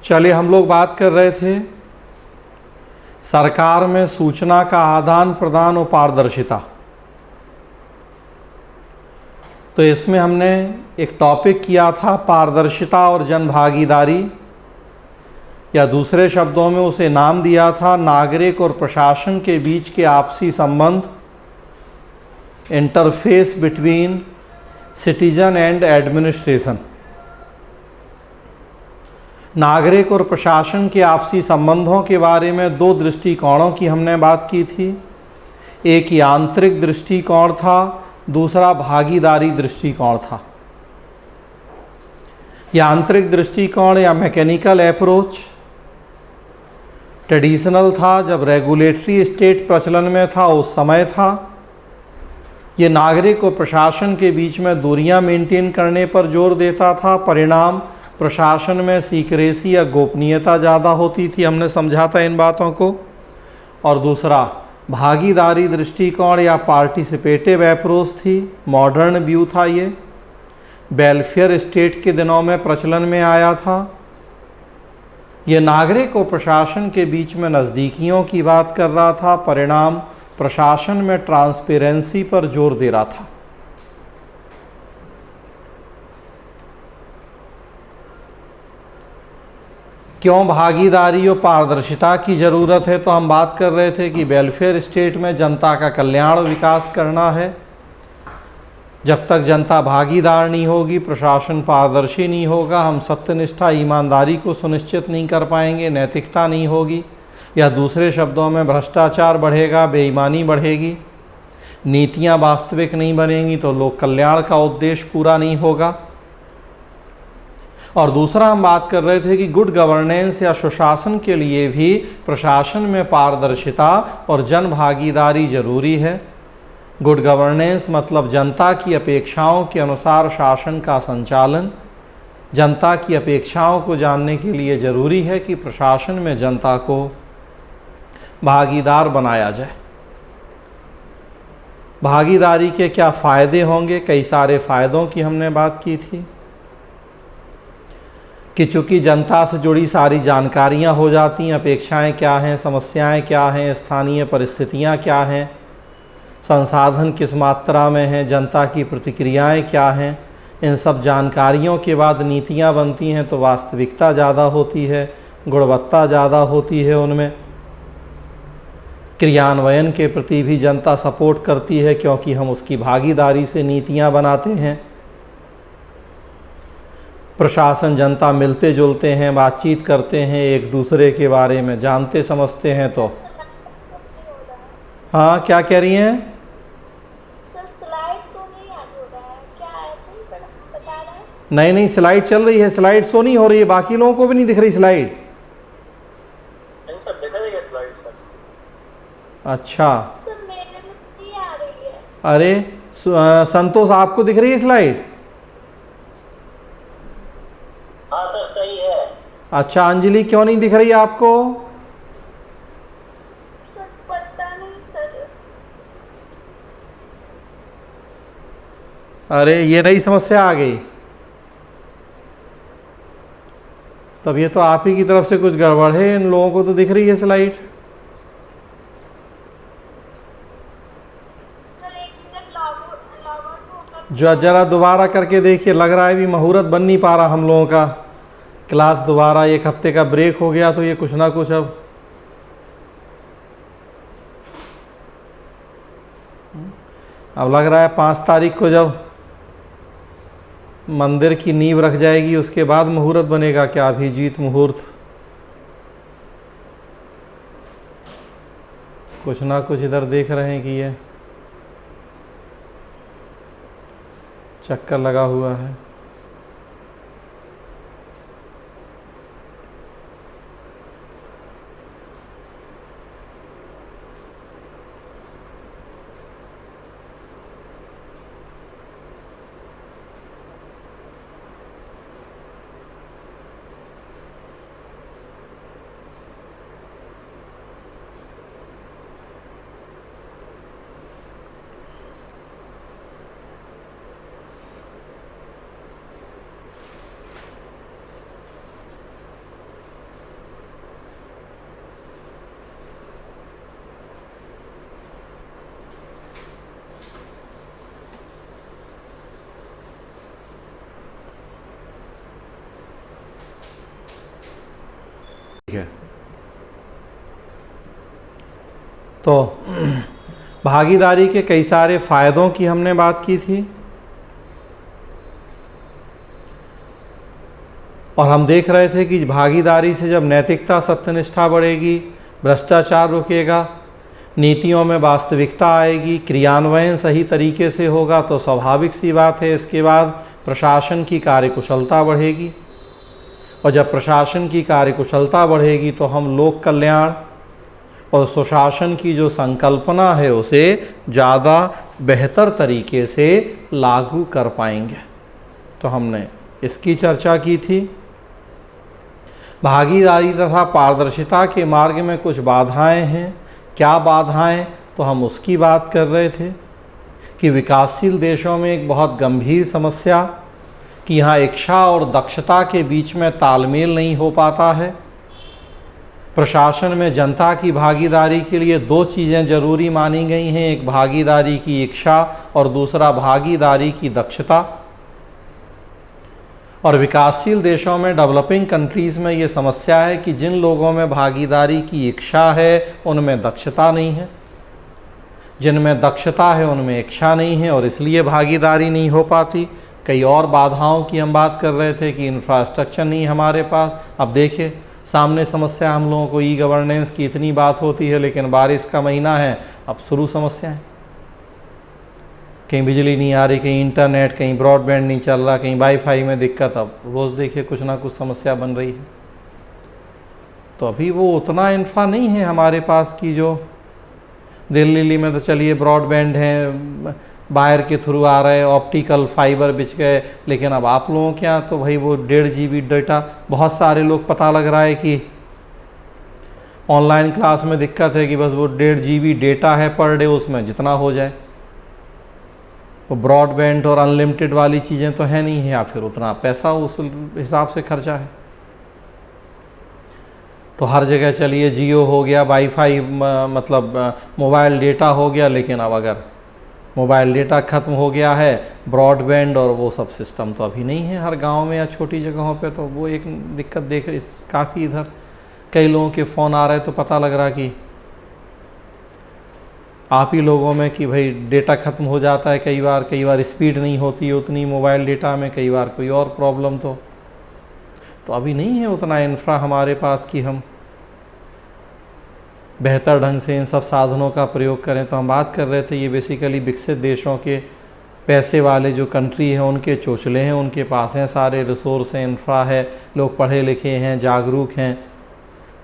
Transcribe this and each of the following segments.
चलिए, हम लोग बात कर रहे थे सरकार में सूचना का आदान प्रदान और पारदर्शिता। तो इसमें हमने एक टॉपिक किया था पारदर्शिता और जनभागीदारी, या दूसरे शब्दों में उसे नाम दिया था नागरिक और प्रशासन के बीच के आपसी संबंध, interface between citizen and administration. नागरिक और प्रशासन के आपसी संबंधों के बारे में दो दृष्टिकोणों की हमने बात की थी। एक यांत्रिक दृष्टिकोण था, दूसरा भागीदारी दृष्टिकोण था। यांत्रिक दृष्टिकोण या मैकेनिकल अप्रोच ट्रेडिशनल था, जब रेगुलेटरी स्टेट प्रचलन में था उस समय था। ये नागरिक और प्रशासन के बीच में दूरियां मेंटेन करने पर जोर देता था। परिणाम, प्रशासन में सीक्रेसी या गोपनीयता ज़्यादा होती थी, हमने समझा था इन बातों को। और दूसरा भागीदारी दृष्टिकोण या पार्टिसिपेटिव अप्रोच थी, मॉडर्न व्यू था। ये वेलफेयर स्टेट के दिनों में प्रचलन में आया था। ये नागरिक और प्रशासन के बीच में नज़दीकियों की बात कर रहा था। परिणाम, प्रशासन में ट्रांसपेरेंसी पर जोर दे रहा था। क्यों भागीदारी और पारदर्शिता की ज़रूरत है? तो हम बात कर रहे थे कि वेलफेयर स्टेट में जनता का कल्याण और विकास करना है। जब तक जनता भागीदार नहीं होगी, प्रशासन पारदर्शी नहीं होगा, हम सत्यनिष्ठा ईमानदारी को सुनिश्चित नहीं कर पाएंगे, नैतिकता नहीं होगी, या दूसरे शब्दों में भ्रष्टाचार बढ़ेगा, बेईमानी बढ़ेगी, नीतियां वास्तविक नहीं बनेंगी, तो लोक कल्याण का उद्देश्य पूरा नहीं होगा। और दूसरा हम बात कर रहे थे कि गुड गवर्नेंस या सुशासन के लिए भी प्रशासन में पारदर्शिता और जन भागीदारी जरूरी है। गुड गवर्नेंस मतलब जनता की अपेक्षाओं के अनुसार शासन का संचालन। जनता की अपेक्षाओं को जानने के लिए ज़रूरी है कि प्रशासन में जनता को भागीदार बनाया जाए। भागीदारी के क्या फ़ायदे होंगे? कई सारे फ़ायदों की हमने बात की थी कि चूँकि जनता से जुड़ी सारी जानकारियाँ हो जाती हैं, अपेक्षाएं क्या हैं, समस्याएं क्या हैं, स्थानीय परिस्थितियाँ क्या हैं, संसाधन किस मात्रा में हैं, जनता की प्रतिक्रियाएं क्या हैं, इन सब जानकारियों के बाद नीतियाँ बनती हैं, तो वास्तविकता ज़्यादा होती है, गुणवत्ता ज़्यादा होती है उनमें। क्रियान्वयन के प्रति भी जनता सपोर्ट करती है, क्योंकि हम उसकी भागीदारी से नीतियाँ बनाते हैं। प्रशासन जनता मिलते जुलते हैं, बातचीत करते हैं, एक दूसरे के बारे में जानते समझते हैं। तो हाँ, क्या कह रही हैं? सर स्लाइड शो नहीं आज हो रहा है क्या? ऐसे ही बता रहा है? नहीं नहीं, स्लाइड चल रही है। स्लाइड शो नहीं हो रही है, बाकी लोगों को भी नहीं दिख रही स्लाइड। नहीं सर, देखा जाएगा स्लाइड सर। अच्छा, सर मेरे में नहीं आ रही है। अरे संतोष, आपको दिख रही है स्लाइड? हाँ सर, सही है। अच्छा, अंजलि क्यों नहीं दिख रही आपको? सर पता नहीं सर। अरे, ये नई समस्या आ गई। तब ये तो आप ही की तरफ से कुछ गड़बड़ है। इन लोगों को तो दिख रही है स्लाइड। सर एक मिनट लॉग आउट होकर जो जरा दोबारा करके देखिए, लग रहा है भी मुहूर्त बन नहीं पा रहा हम लोगों का। क्लास दोबारा, एक हफ्ते का ब्रेक हो गया, तो ये कुछ ना कुछ अब लग रहा है 5 तारीख को जब मंदिर की नींव रख जाएगी उसके बाद मुहूर्त बनेगा क्या? अभिजीत मुहूर्त, कुछ ना कुछ इधर देख रहे हैं कि ये चक्कर लगा हुआ है। है। तो भागीदारी के कई सारे फायदों की हमने बात की थी और हम देख रहे थे कि भागीदारी से जब नैतिकता सत्यनिष्ठा बढ़ेगी, भ्रष्टाचार रुकेगा, नीतियों में वास्तविकता आएगी, क्रियान्वयन सही तरीके से होगा, तो स्वाभाविक सी बात है इसके बाद प्रशासन की कार्यकुशलता बढ़ेगी और जब प्रशासन की कार्यकुशलता बढ़ेगी तो हम लोक कल्याण और सुशासन की जो संकल्पना है उसे ज़्यादा बेहतर तरीके से लागू कर पाएंगे। तो हमने इसकी चर्चा की थी। भागीदारी तथा पारदर्शिता के मार्ग में कुछ बाधाएं हैं। क्या बाधाएं? तो हम उसकी बात कर रहे थे कि विकासशील देशों में एक बहुत गंभीर समस्या कि यहाँ इच्छा और दक्षता के बीच में तालमेल नहीं हो पाता है। प्रशासन में जनता की भागीदारी के लिए दो चीज़ें ज़रूरी मानी गई हैं, एक भागीदारी की इच्छा और दूसरा भागीदारी की दक्षता। और विकासशील देशों में, डेवलपिंग कंट्रीज़ में ये समस्या है कि जिन लोगों में भागीदारी की इच्छा है उनमें दक्षता नहीं है, जिनमें दक्षता है उनमें इच्छा नहीं है और इसलिए भागीदारी नहीं हो पाती। कई और बाधाओं की हम बात कर रहे थे कि इंफ्रास्ट्रक्चर नहीं हमारे पास। अब देखिए सामने समस्या हम लोगों को ई गवर्नेंस की इतनी बात होती है, लेकिन बारिश का महीना है, अब शुरू समस्या है। कहीं बिजली नहीं आ रही, कहीं इंटरनेट, कहीं ब्रॉडबैंड नहीं चल रहा, कहीं वाईफाई में दिक्कत। अब रोज़ देखिए कुछ ना कुछ समस्या बन रही है। तो अभी वो उतना इंफ्रा नहीं है हमारे पास कि जो दिल्ली में तो चलिए ब्रॉडबैंड है, वायर के थ्रू आ रहे, ऑप्टिकल फाइबर बिछ गए, लेकिन अब आप लोगों के यहाँ तो भाई वो 1.5 GB डेटा, बहुत सारे लोग पता लग रहा है कि ऑनलाइन क्लास में दिक्कत है कि बस वो 1.5 GB डेटा है पर डे, उसमें जितना हो जाए। वो ब्रॉडबैंड और अनलिमिटेड वाली चीज़ें तो है नहीं है, या फिर उतना पैसा उस हिसाब से खर्चा है। तो हर जगह चलिए जियो हो गया, वाईफाई मतलब मोबाइल डेटा हो गया, लेकिन अब अगर मोबाइल डेटा ख़त्म हो गया है, ब्रॉडबैंड और वो सब सिस्टम तो अभी नहीं है हर गांव में या छोटी जगहों पे। तो वो एक दिक्कत देख काफ़ी इधर कई लोगों के फ़ोन आ रहे तो पता लग रहा कि आप ही लोगों में कि भाई डेटा ख़त्म हो जाता है कई बार स्पीड नहीं होती है उतनी मोबाइल डेटा में, कई बार कोई और प्रॉब्लम। तो अभी नहीं है उतना इंफ्रा हमारे पास कि हम बेहतर ढंग से इन सब साधनों का प्रयोग करें। तो हम बात कर रहे थे ये बेसिकली विकसित देशों के पैसे वाले जो कंट्री हैं उनके चोचले हैं, उनके पास हैं सारे रिसोर्स हैं, इंफ्रा है, लोग पढ़े लिखे हैं, जागरूक हैं,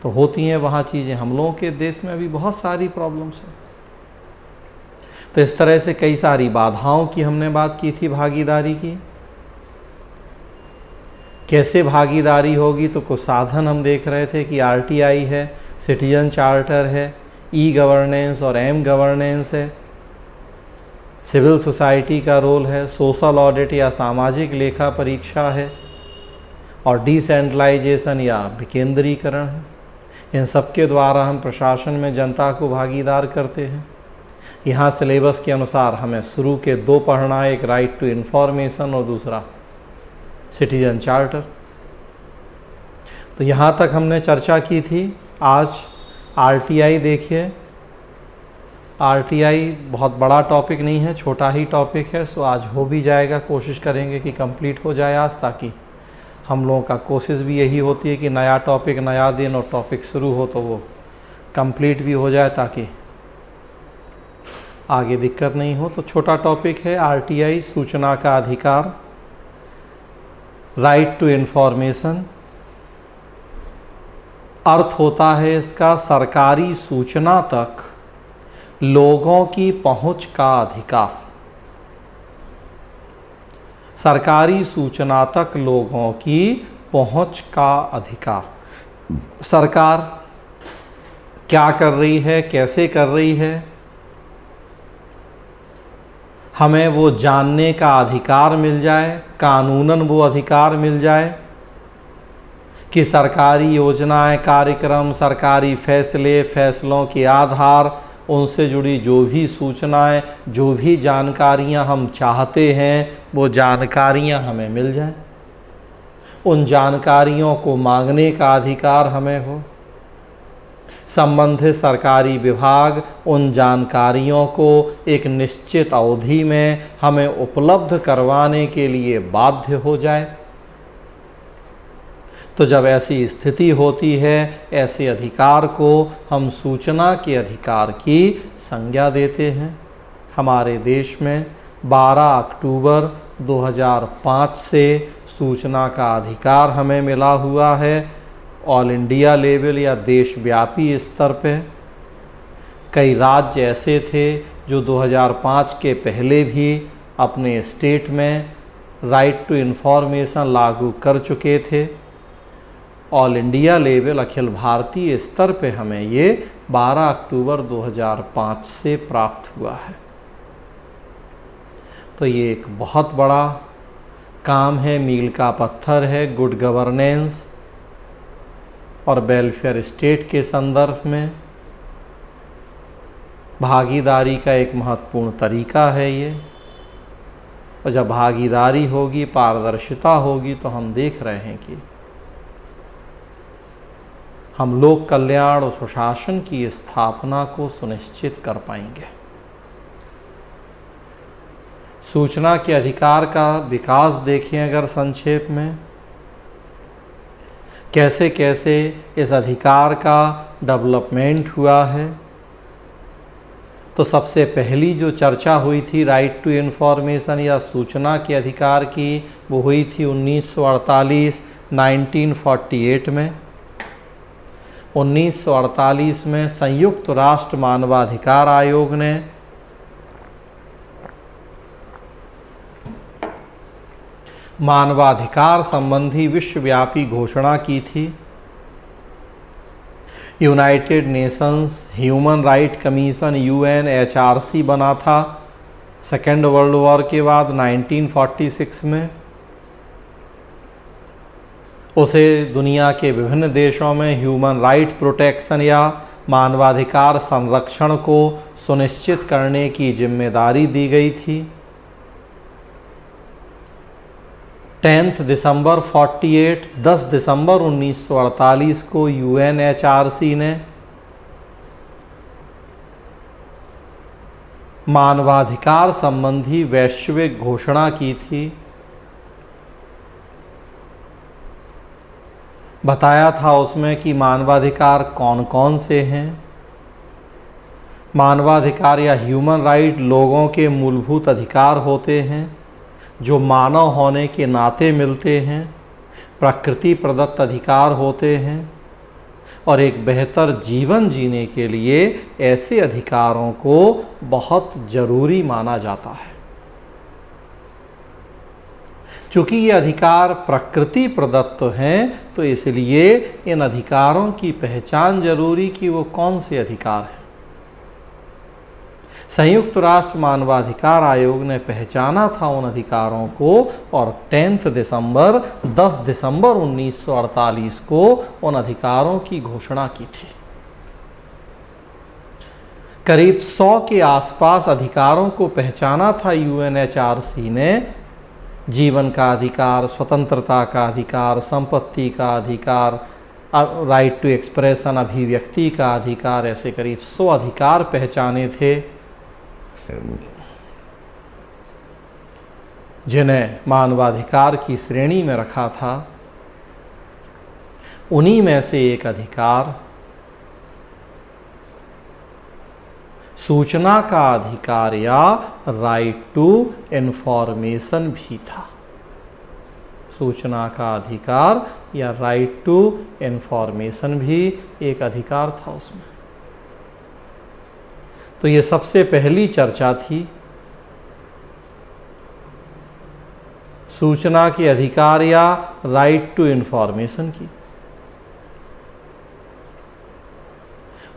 तो होती हैं वहाँ चीज़ें। हम लोगों के देश में अभी बहुत सारी प्रॉब्लम्स हैं। तो इस तरह से कई सारी बाधाओं की हमने बात की थी भागीदारी की। कैसे भागीदारी होगी? तो कुछ साधन हम देख रहे थे कि RTI है, सिटीजन चार्टर है, ई गवर्नेंस और एम गवर्नेंस है, सिविल सोसाइटी का रोल है, सोशल ऑडिट या सामाजिक लेखा परीक्षा है और डिसेंट्रलाइजेशन या विकेंद्रीकरण है। इन सब के द्वारा हम प्रशासन में जनता को भागीदार करते हैं। यहाँ सिलेबस के अनुसार हमें शुरू के 2 पढ़ना है, एक राइट टू इन्फॉर्मेशन और दूसरा सिटीजन चार्टर। तो यहाँ तक हमने चर्चा की थी। आज RTI देखिए, RTI बहुत बड़ा टॉपिक नहीं है, छोटा ही टॉपिक है, सो आज हो भी जाएगा। कोशिश करेंगे कि कंप्लीट हो जाए आज, ताकि हम लोगों का कोशिश भी यही होती है कि नया टॉपिक नया दिन और टॉपिक शुरू हो तो वो कंप्लीट भी हो जाए, ताकि आगे दिक्कत नहीं हो। तो छोटा टॉपिक है RTI, सूचना का अधिकार, राइट टू इन्फॉर्मेशन। अर्थ होता है इसका सरकारी सूचना तक लोगों की पहुंच का अधिकार। सरकारी सूचना तक लोगों की पहुंच का अधिकार। सरकार क्या कर रही है, कैसे कर रही है, हमें वो जानने का अधिकार मिल जाए, कानूनन वो अधिकार मिल जाए कि सरकारी योजनाएं, कार्यक्रम, सरकारी फैसलों के आधार, उनसे जुड़ी जो भी सूचनाएं, जो भी जानकारियां हम चाहते हैं वो जानकारियां हमें मिल जाएं। उन जानकारियों को मांगने का अधिकार हमें हो। संबंधित सरकारी विभाग उन जानकारियों को एक निश्चित अवधि में हमें उपलब्ध करवाने के लिए बाध्य हो जाए। तो जब ऐसी स्थिति होती है, ऐसे अधिकार को हम सूचना के अधिकार की संज्ञा देते हैं। हमारे देश में 12 अक्टूबर 2005 से सूचना का अधिकार हमें मिला हुआ है। ऑल इंडिया लेवल या देशव्यापी स्तर पे कई राज्य ऐसे थे जो 2005 के पहले भी अपने स्टेट में राइट टू इन्फॉर्मेशन लागू कर चुके थे। All India level Akhil Bharatiya स्तर पे हमें ये 12 अक्टूबर 2005 से प्राप्त हुआ है। तो ये एक बहुत बड़ा काम है, मील का पत्थर है गुड गवर्नेंस और वेलफेयर स्टेट के संदर्भ में। भागीदारी का एक महत्वपूर्ण तरीका है ये, और जब भागीदारी होगी, पारदर्शिता होगी, तो हम देख रहे हैं कि हम लोक कल्याण और सुशासन की स्थापना को सुनिश्चित कर पाएंगे। सूचना के अधिकार का विकास देखें अगर संक्षेप में, कैसे कैसे इस अधिकार का डेवलपमेंट हुआ है। तो सबसे पहली जो चर्चा हुई थी राइट टू इन्फॉर्मेशन या सूचना के अधिकार की, वो हुई थी 1948 में। 1948 में संयुक्त राष्ट्र मानवाधिकार आयोग ने मानवाधिकार संबंधी विश्वव्यापी घोषणा की थी। United Nations human right commission UNHRC बना था सेकेंड वर्ल्ड वॉर के बाद 1946 में। उसे दुनिया के विभिन्न देशों में ह्यूमन राइट प्रोटेक्शन या मानवाधिकार संरक्षण को सुनिश्चित करने की जिम्मेदारी दी गई थी। 10 दिसंबर 10 दिसंबर 1948 को UNHRC ने मानवाधिकार संबंधी वैश्विक घोषणा की थी। बताया था उसमें कि मानवाधिकार कौन कौन से हैं। मानवाधिकार या ह्यूमन राइट लोगों के मूलभूत अधिकार होते हैं जो मानव होने के नाते मिलते हैं, प्रकृति प्रदत्त अधिकार होते हैं और एक बेहतर जीवन जीने के लिए ऐसे अधिकारों को बहुत ज़रूरी माना जाता है। चूँकि ये अधिकार प्रकृति प्रदत्त हैं, तो इसलिए इन अधिकारों की पहचान जरूरी कि वो कौन से अधिकार हैं। संयुक्त राष्ट्र मानवाधिकार आयोग ने पहचाना था उन अधिकारों को और 10 दिसंबर 1948 को उन अधिकारों की घोषणा की थी। करीब 100 के आसपास अधिकारों को पहचाना था UNHRC ने। जीवन का अधिकार, स्वतंत्रता का अधिकार, संपत्ति का अधिकार, राइट टू एक्सप्रेशन अभिव्यक्ति का अधिकार, ऐसे करीब 100 अधिकार पहचाने थे जिन्हें मानवाधिकार की श्रेणी में रखा था। उन्हीं में से एक अधिकार सूचना का अधिकार या राइट टू इन्फॉर्मेशन भी था। सूचना का अधिकार या राइट टू इन्फॉर्मेशन भी एक अधिकार था उसमें। तो ये सबसे पहली चर्चा थी सूचना के अधिकार या राइट टू इन्फॉर्मेशन की।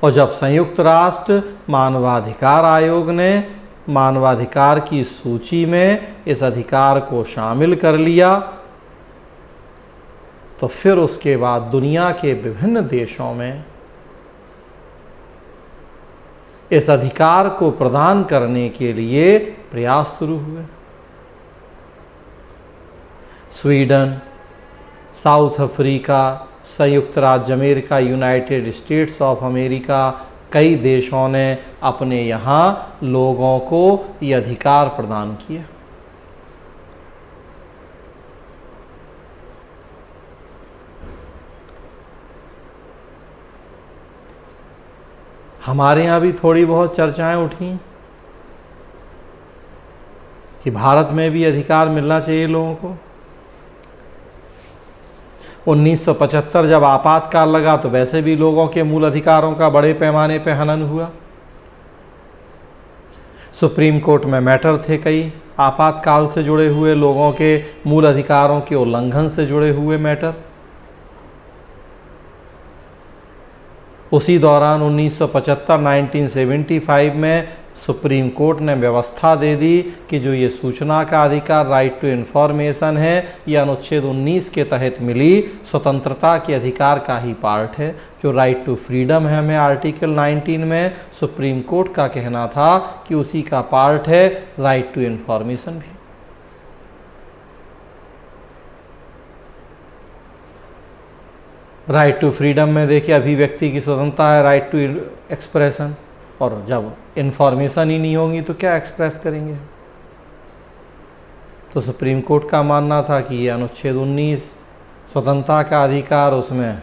और जब संयुक्त राष्ट्र मानवाधिकार आयोग ने मानवाधिकार की सूची में इस अधिकार को शामिल कर लिया, तो फिर उसके बाद दुनिया के विभिन्न देशों में इस अधिकार को प्रदान करने के लिए प्रयास शुरू हुए। स्वीडन, साउथ अफ्रीका, संयुक्त राज्य America, United states of America, कई देशों ने अपने यहाँ लोगों को ये अधिकार प्रदान किए। हमारे यहाँ भी थोड़ी बहुत चर्चाएं उठी कि भारत में भी अधिकार मिलना चाहिए लोगों को। 1975 जब आपातकाल लगा तो वैसे भी लोगों के मूल अधिकारों का बड़े पैमाने पर हनन हुआ। सुप्रीम कोर्ट में मैटर थे कई आपातकाल से जुड़े हुए, लोगों के मूल अधिकारों के उल्लंघन से जुड़े हुए मैटर। उसी दौरान 1975 में सुप्रीम कोर्ट ने व्यवस्था दे दी कि जो ये सूचना का अधिकार, राइट टू इन्फॉर्मेशन है, ये अनुच्छेद 19 के तहत मिली स्वतंत्रता के अधिकार का ही पार्ट है। जो राइट टू फ्रीडम है हमें आर्टिकल 19 में, सुप्रीम कोर्ट का कहना था कि उसी का पार्ट है राइट टू इन्फॉर्मेशन भी। राइट टू फ्रीडम में देखिए अभिव्यक्ति की स्वतंत्रता है, राइट टू एक्सप्रेशन, और जब इन्फॉर्मेशन ही नहीं होगी तो क्या एक्सप्रेस करेंगे। तो सुप्रीम कोर्ट का मानना था कि ये अनुच्छेद 19 स्वतंत्रता का अधिकार, उसमें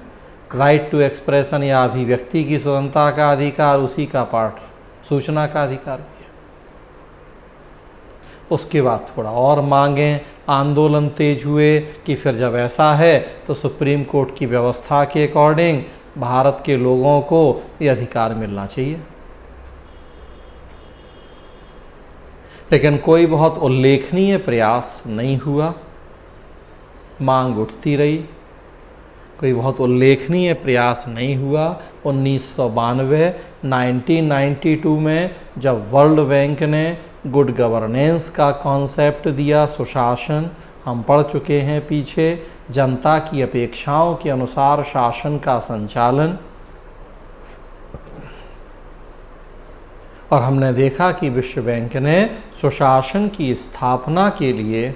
राइट टू एक्सप्रेशन या अभिव्यक्ति की स्वतंत्रता का अधिकार उसी का पार्ट, सूचना का अधिकार भी है। उसके बाद थोड़ा और मांगे, आंदोलन तेज हुए कि फिर जब ऐसा है तो सुप्रीम कोर्ट की व्यवस्था के अकॉर्डिंग भारत के लोगों को ये अधिकार मिलना चाहिए। लेकिन कोई बहुत उल्लेखनीय प्रयास नहीं हुआ, मांग उठती रही, कोई बहुत उल्लेखनीय प्रयास नहीं हुआ। 1992 में जब वर्ल्ड बैंक ने गुड गवर्नेंस का कॉन्सेप्ट दिया, सुशासन, हम पढ़ चुके हैं पीछे, जनता की अपेक्षाओं के अनुसार शासन का संचालन, और हमने देखा कि विश्व बैंक ने सुशासन की स्थापना के लिए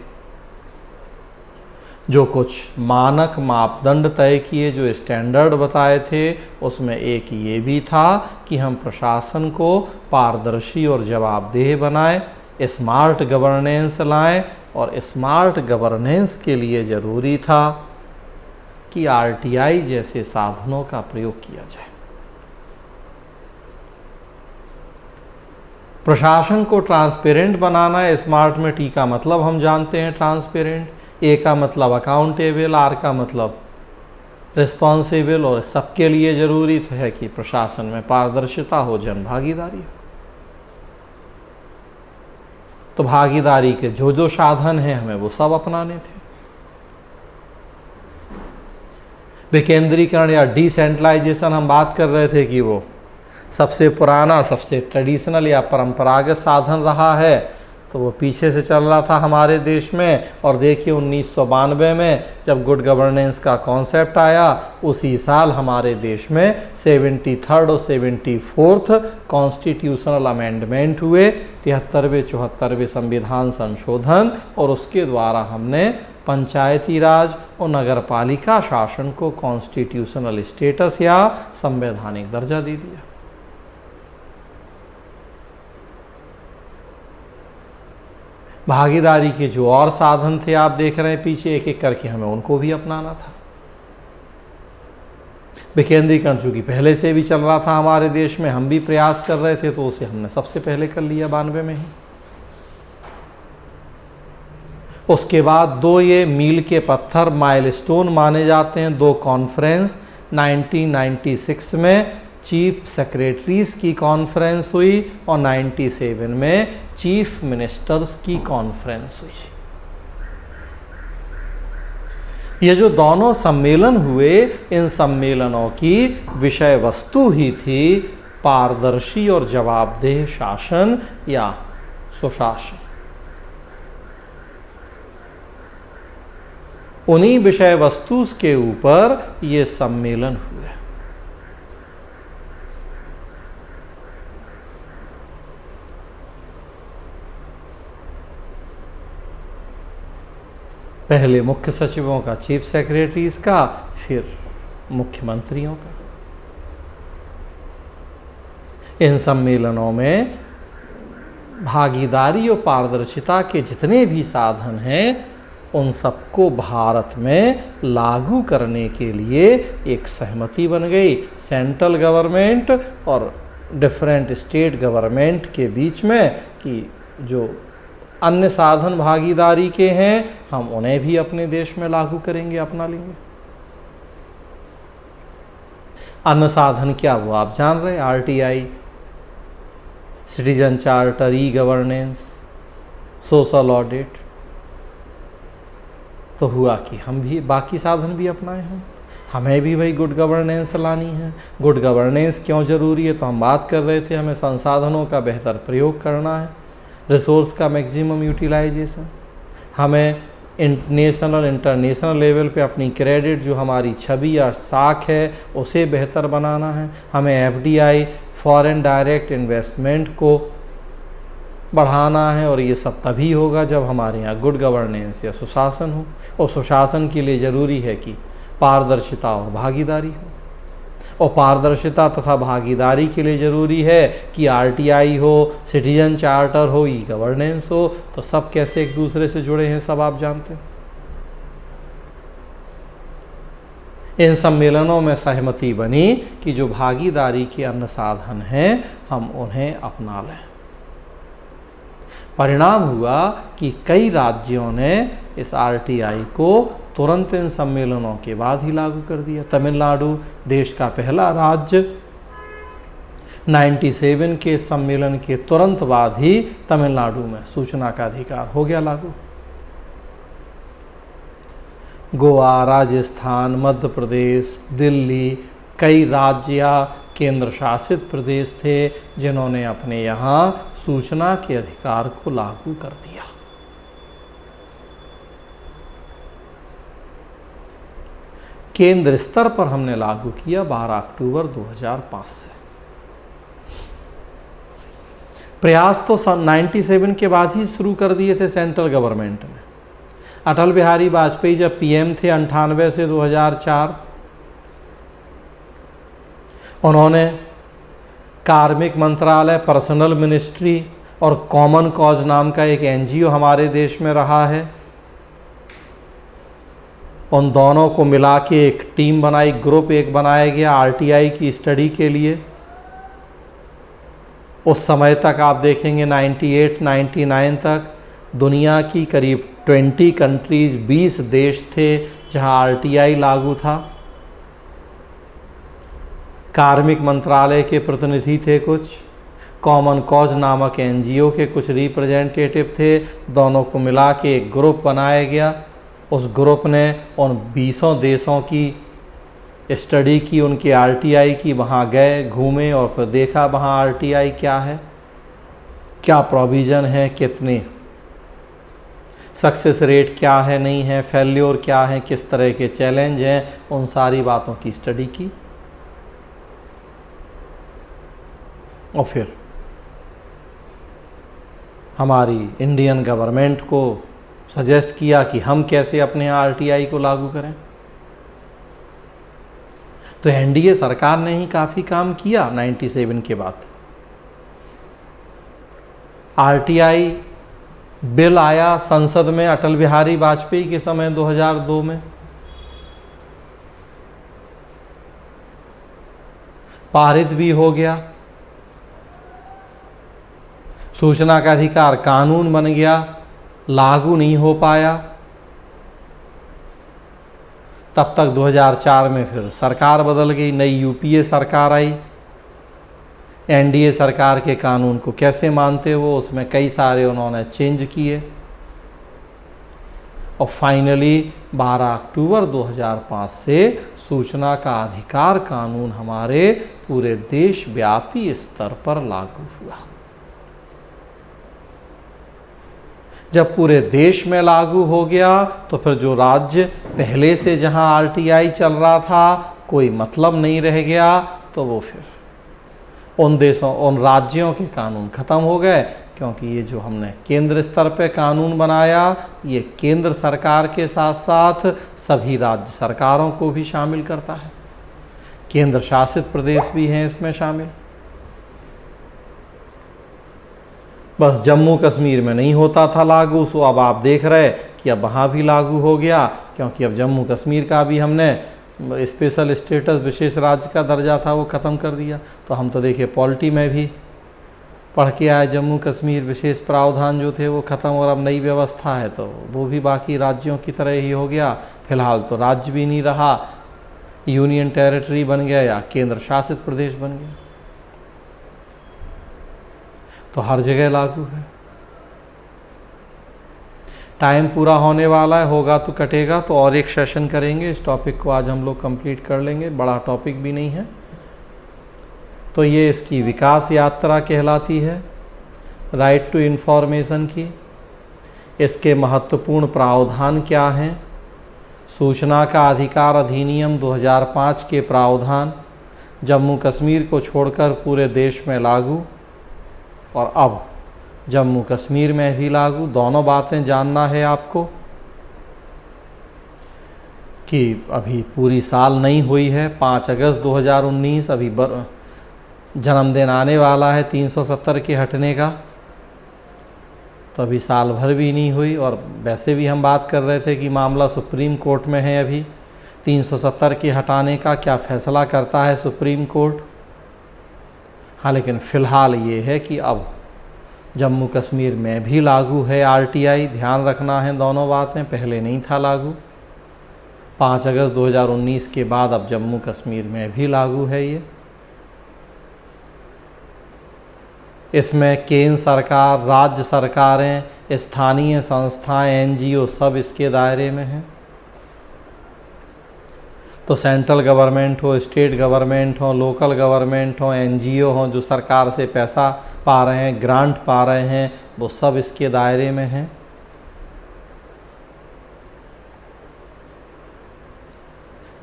जो कुछ मानक मापदंड तय किए, जो स्टैंडर्ड बताए थे, उसमें एक ये भी था कि हम प्रशासन को पारदर्शी और जवाबदेह बनाएं, स्मार्ट गवर्नेंस लाएं, और स्मार्ट गवर्नेंस के लिए ज़रूरी था कि आरटीआई जैसे साधनों का प्रयोग किया जाए। प्रशासन को ट्रांसपेरेंट बनाना है। स्मार्ट में टी का मतलब हम जानते हैं ट्रांसपेरेंट, ए का मतलब अकाउंटेबल, आर का मतलब रिस्पॉन्सिबल, और सबके लिए ज़रूरी है कि प्रशासन में पारदर्शिता हो, जन भागीदारी हो। तो भागीदारी के जो जो साधन हैं हमें वो सब अपनाने थे। विकेंद्रीकरण या डिसेंट्रलाइजेशन हम बात कर रहे थे कि वो सबसे पुराना, सबसे ट्रेडिशनल या परंपरागत साधन रहा है, तो वो पीछे से चल रहा था हमारे देश में। और देखिए 1992 में जब गुड गवर्नेंस का कॉन्सेप्ट आया, उसी साल हमारे देश में 73rd और 74th कॉन्स्टिट्यूशनल अमेंडमेंट हुए, 73वें 74वें संविधान संशोधन, और उसके द्वारा हमने पंचायती राज और नगरपालिका शासन को कॉन्स्टिट्यूशनल स्टेटस या संवैधानिक दर्जा दे दिया। भागीदारी के जो और साधन थे आप देख रहे हैं पीछे, एक एक करके हमें उनको भी अपनाना था। विकेंद्रीकरण चूंकि पहले से भी चल रहा था हमारे देश में, हम भी प्रयास कर रहे थे, तो उसे हमने सबसे पहले कर लिया 92 में ही। उसके बाद दो ये मील के पत्थर, माइलस्टोन माने जाते हैं, दो कॉन्फ्रेंस। 1996 में चीफ सेक्रेटरीज की कॉन्फ्रेंस हुई और 97 में चीफ मिनिस्टर्स की कॉन्फ्रेंस हुई। ये जो दोनों सम्मेलन हुए, इन सम्मेलनों की विषय वस्तु ही थी पारदर्शी और जवाबदेह शासन या सुशासन। उन्हीं विषय वस्तु के ऊपर ये सम्मेलन हुए। पहले मुख्य सचिवों का, चीफ सेक्रेटरीज का, फिर मुख्यमंत्रियों का। इन सम्मेलनों में भागीदारी और पारदर्शिता के जितने भी साधन हैं उन सबको भारत में लागू करने के लिए एक सहमति बन गई सेंट्रल गवर्नमेंट और डिफरेंट स्टेट गवर्नमेंट के बीच में कि जो अन्य साधन भागीदारी के हैं हम उन्हें भी अपने देश में लागू करेंगे, अपना लेंगे। अन्य साधन क्या वो आप जान रहे, RTI, citizen charter, e governance, social audit. तो हुआ कि हम भी बाकी साधन भी अपनाए हैं, हमें भी भाई गुड गवर्नेंस लानी है। गुड गवर्नेंस क्यों ज़रूरी है, तो हम बात कर रहे थे हमें संसाधनों का बेहतर प्रयोग करना है, रिसोर्स का मैक्सिमम यूटिलाइजेशन, हमें नेशनल इंटरनेशनल लेवल पे अपनी क्रेडिट जो हमारी छवि या साख है उसे बेहतर बनाना है, हमें एफडीआई फॉरेन डायरेक्ट इन्वेस्टमेंट को बढ़ाना है। और ये सब तभी होगा जब हमारे यहाँ गुड गवर्नेंस या सुशासन हो, और सुशासन के लिए ज़रूरी है कि पारदर्शिता और भागीदारी हो, और पारदर्शिता तथा भागीदारी के लिए ज़रूरी है कि आरटीआई हो, सिटीजन चार्टर हो, ई गवर्नेंस हो। तो सब कैसे एक दूसरे से जुड़े हैं सब आप जानते हैं। इन सम्मेलनों में सहमति बनी कि जो भागीदारी के अन्य साधन हैं हम उन्हें अपना लें। परिणाम हुआ कि कई राज्यों ने इस आरटीआई को तुरंत इन सम्मेलनों के बाद ही लागू कर दिया। तमिलनाडु देश का पहला राज्य 97 के सम्मेलन के तुरंत बाद ही तमिलनाडु में सूचना का अधिकार हो गया लागू। गोवा, राजस्थान, मध्य प्रदेश, दिल्ली, कई राज्य या केंद्र शासित प्रदेश थे जिन्होंने अपने यहाँ सूचना के अधिकार को लागू कर दिया। केंद्र स्तर पर हमने लागू किया 12 अक्टूबर 2005 से। प्रयास तो 97 के बाद ही शुरू कर दिए थे सेंट्रल गवर्नमेंट ने। अटल बिहारी वाजपेयी जब पीएम थे 98 से 2004, उन्होंने कार्मिक मंत्रालय, पर्सनल मिनिस्ट्री और कॉमन कॉज नाम का एक एनजीओ हमारे देश में रहा है, उन दोनों को मिला के एक टीम बनाई, ग्रुप एक बनाया गया आरटीआई की स्टडी के लिए। उस समय तक आप देखेंगे 98-99 तक दुनिया की करीब 20 कंट्रीज, 20 देश थे जहां आरटीआई लागू था। कार्मिक मंत्रालय के प्रतिनिधि थे कुछ, कॉमन कॉज नामक एनजीओ के कुछ रिप्रेजेंटेटिव थे, दोनों को मिला के एक ग्रुप बनाया गया। उस ग्रुप ने उन 20 देशों की स्टडी की, उनके आरटीआई की, वहाँ गए, घूमे और फिर देखा वहाँ आरटीआई क्या है, क्या प्रोविज़न है, कितने सक्सेस रेट क्या है, नहीं है, फेल्योर क्या है, किस तरह के चैलेंज हैं, उन सारी बातों की स्टडी की। और फिर हमारी इंडियन गवर्नमेंट को सजेस्ट किया कि हम कैसे अपने यहाँ आरटीआई को लागू करें। तो एनडीए सरकार ने ही काफ़ी काम किया 97 के बाद। आरटीआई बिल आया संसद में अटल बिहारी वाजपेयी के समय 2002 में, पारित भी हो गया, सूचना का अधिकार कानून बन गया, लागू नहीं हो पाया। तब तक 2004 में फिर सरकार बदल गई, नई यूपीए सरकार आई। एनडीए सरकार के कानून को कैसे मानते वो, उसमें कई सारे उन्होंने चेंज किए और फाइनली 12 अक्टूबर 2005 से सूचना का अधिकार कानून हमारे पूरे देशव्यापी स्तर पर लागू हुआ। जब पूरे देश में लागू हो गया तो फिर जो राज्य पहले से जहां आरटीआई चल रहा था कोई मतलब नहीं रह गया, तो वो फिर उन देशों, उन राज्यों के कानून खत्म हो गए, क्योंकि ये जो हमने केंद्र स्तर पे कानून बनाया ये केंद्र सरकार के साथ साथ सभी राज्य सरकारों को भी शामिल करता है। केंद्र शासित प्रदेश भी हैं इसमें शामिल। बस जम्मू कश्मीर में नहीं होता था लागू, सो अब आप देख रहे कि अब वहाँ भी लागू हो गया, क्योंकि अब जम्मू कश्मीर का भी हमने स्पेशल स्टेटस, विशेष राज्य का दर्जा था, वो ख़त्म कर दिया। तो हम तो देखिए पॉलिटी में भी पढ़ के आए, जम्मू कश्मीर विशेष प्रावधान जो थे वो ख़त्म, और अब नई व्यवस्था है तो वो भी बाकी राज्यों की तरह ही हो गया। फिलहाल तो राज्य भी नहीं रहा, यूनियन टेरिटरी बन गया या केंद्र शासित प्रदेश बन गया। तो हर जगह लागू है। टाइम पूरा होने वाला है, होगा तो कटेगा, तो और एक सेशन करेंगे। इस टॉपिक को आज हम लोग कंप्लीट कर लेंगे, बड़ा टॉपिक भी नहीं है। तो ये इसकी विकास यात्रा कहलाती है, राइट टू इन्फॉर्मेशन की। इसके महत्वपूर्ण प्रावधान क्या हैं? सूचना का अधिकार अधिनियम 2005 के प्रावधान जम्मू कश्मीर को छोड़कर पूरे देश में लागू, और अब जम्मू कश्मीर में भी लागू। दोनों बातें जानना है आपको कि अभी पूरी साल नहीं हुई है, 5 अगस्त 2019 अभी जन्मदिन आने वाला है 370 के हटने का, तो अभी साल भर भी नहीं हुई। और वैसे भी हम बात कर रहे थे कि मामला सुप्रीम कोर्ट में है अभी 370 के हटाने का, क्या फैसला करता है सुप्रीम कोर्ट। हाँ, लेकिन फ़िलहाल ये है कि अब जम्मू कश्मीर में भी लागू है आरटीआई। ध्यान रखना है दोनों बातें, पहले नहीं था लागू। 5 अगस्त 2019 के बाद अब जम्मू कश्मीर में भी लागू है ये। इसमें केंद्र सरकार, राज्य सरकारें, स्थानीय संस्थाएं, एनजीओ सब इसके दायरे में हैं। तो सेंट्रल गवर्नमेंट हो, स्टेट गवर्नमेंट हो, लोकल गवर्नमेंट हो, एनजीओ हो, जो सरकार से पैसा पा रहे हैं, ग्रांट पा रहे हैं, वो सब इसके दायरे में हैं।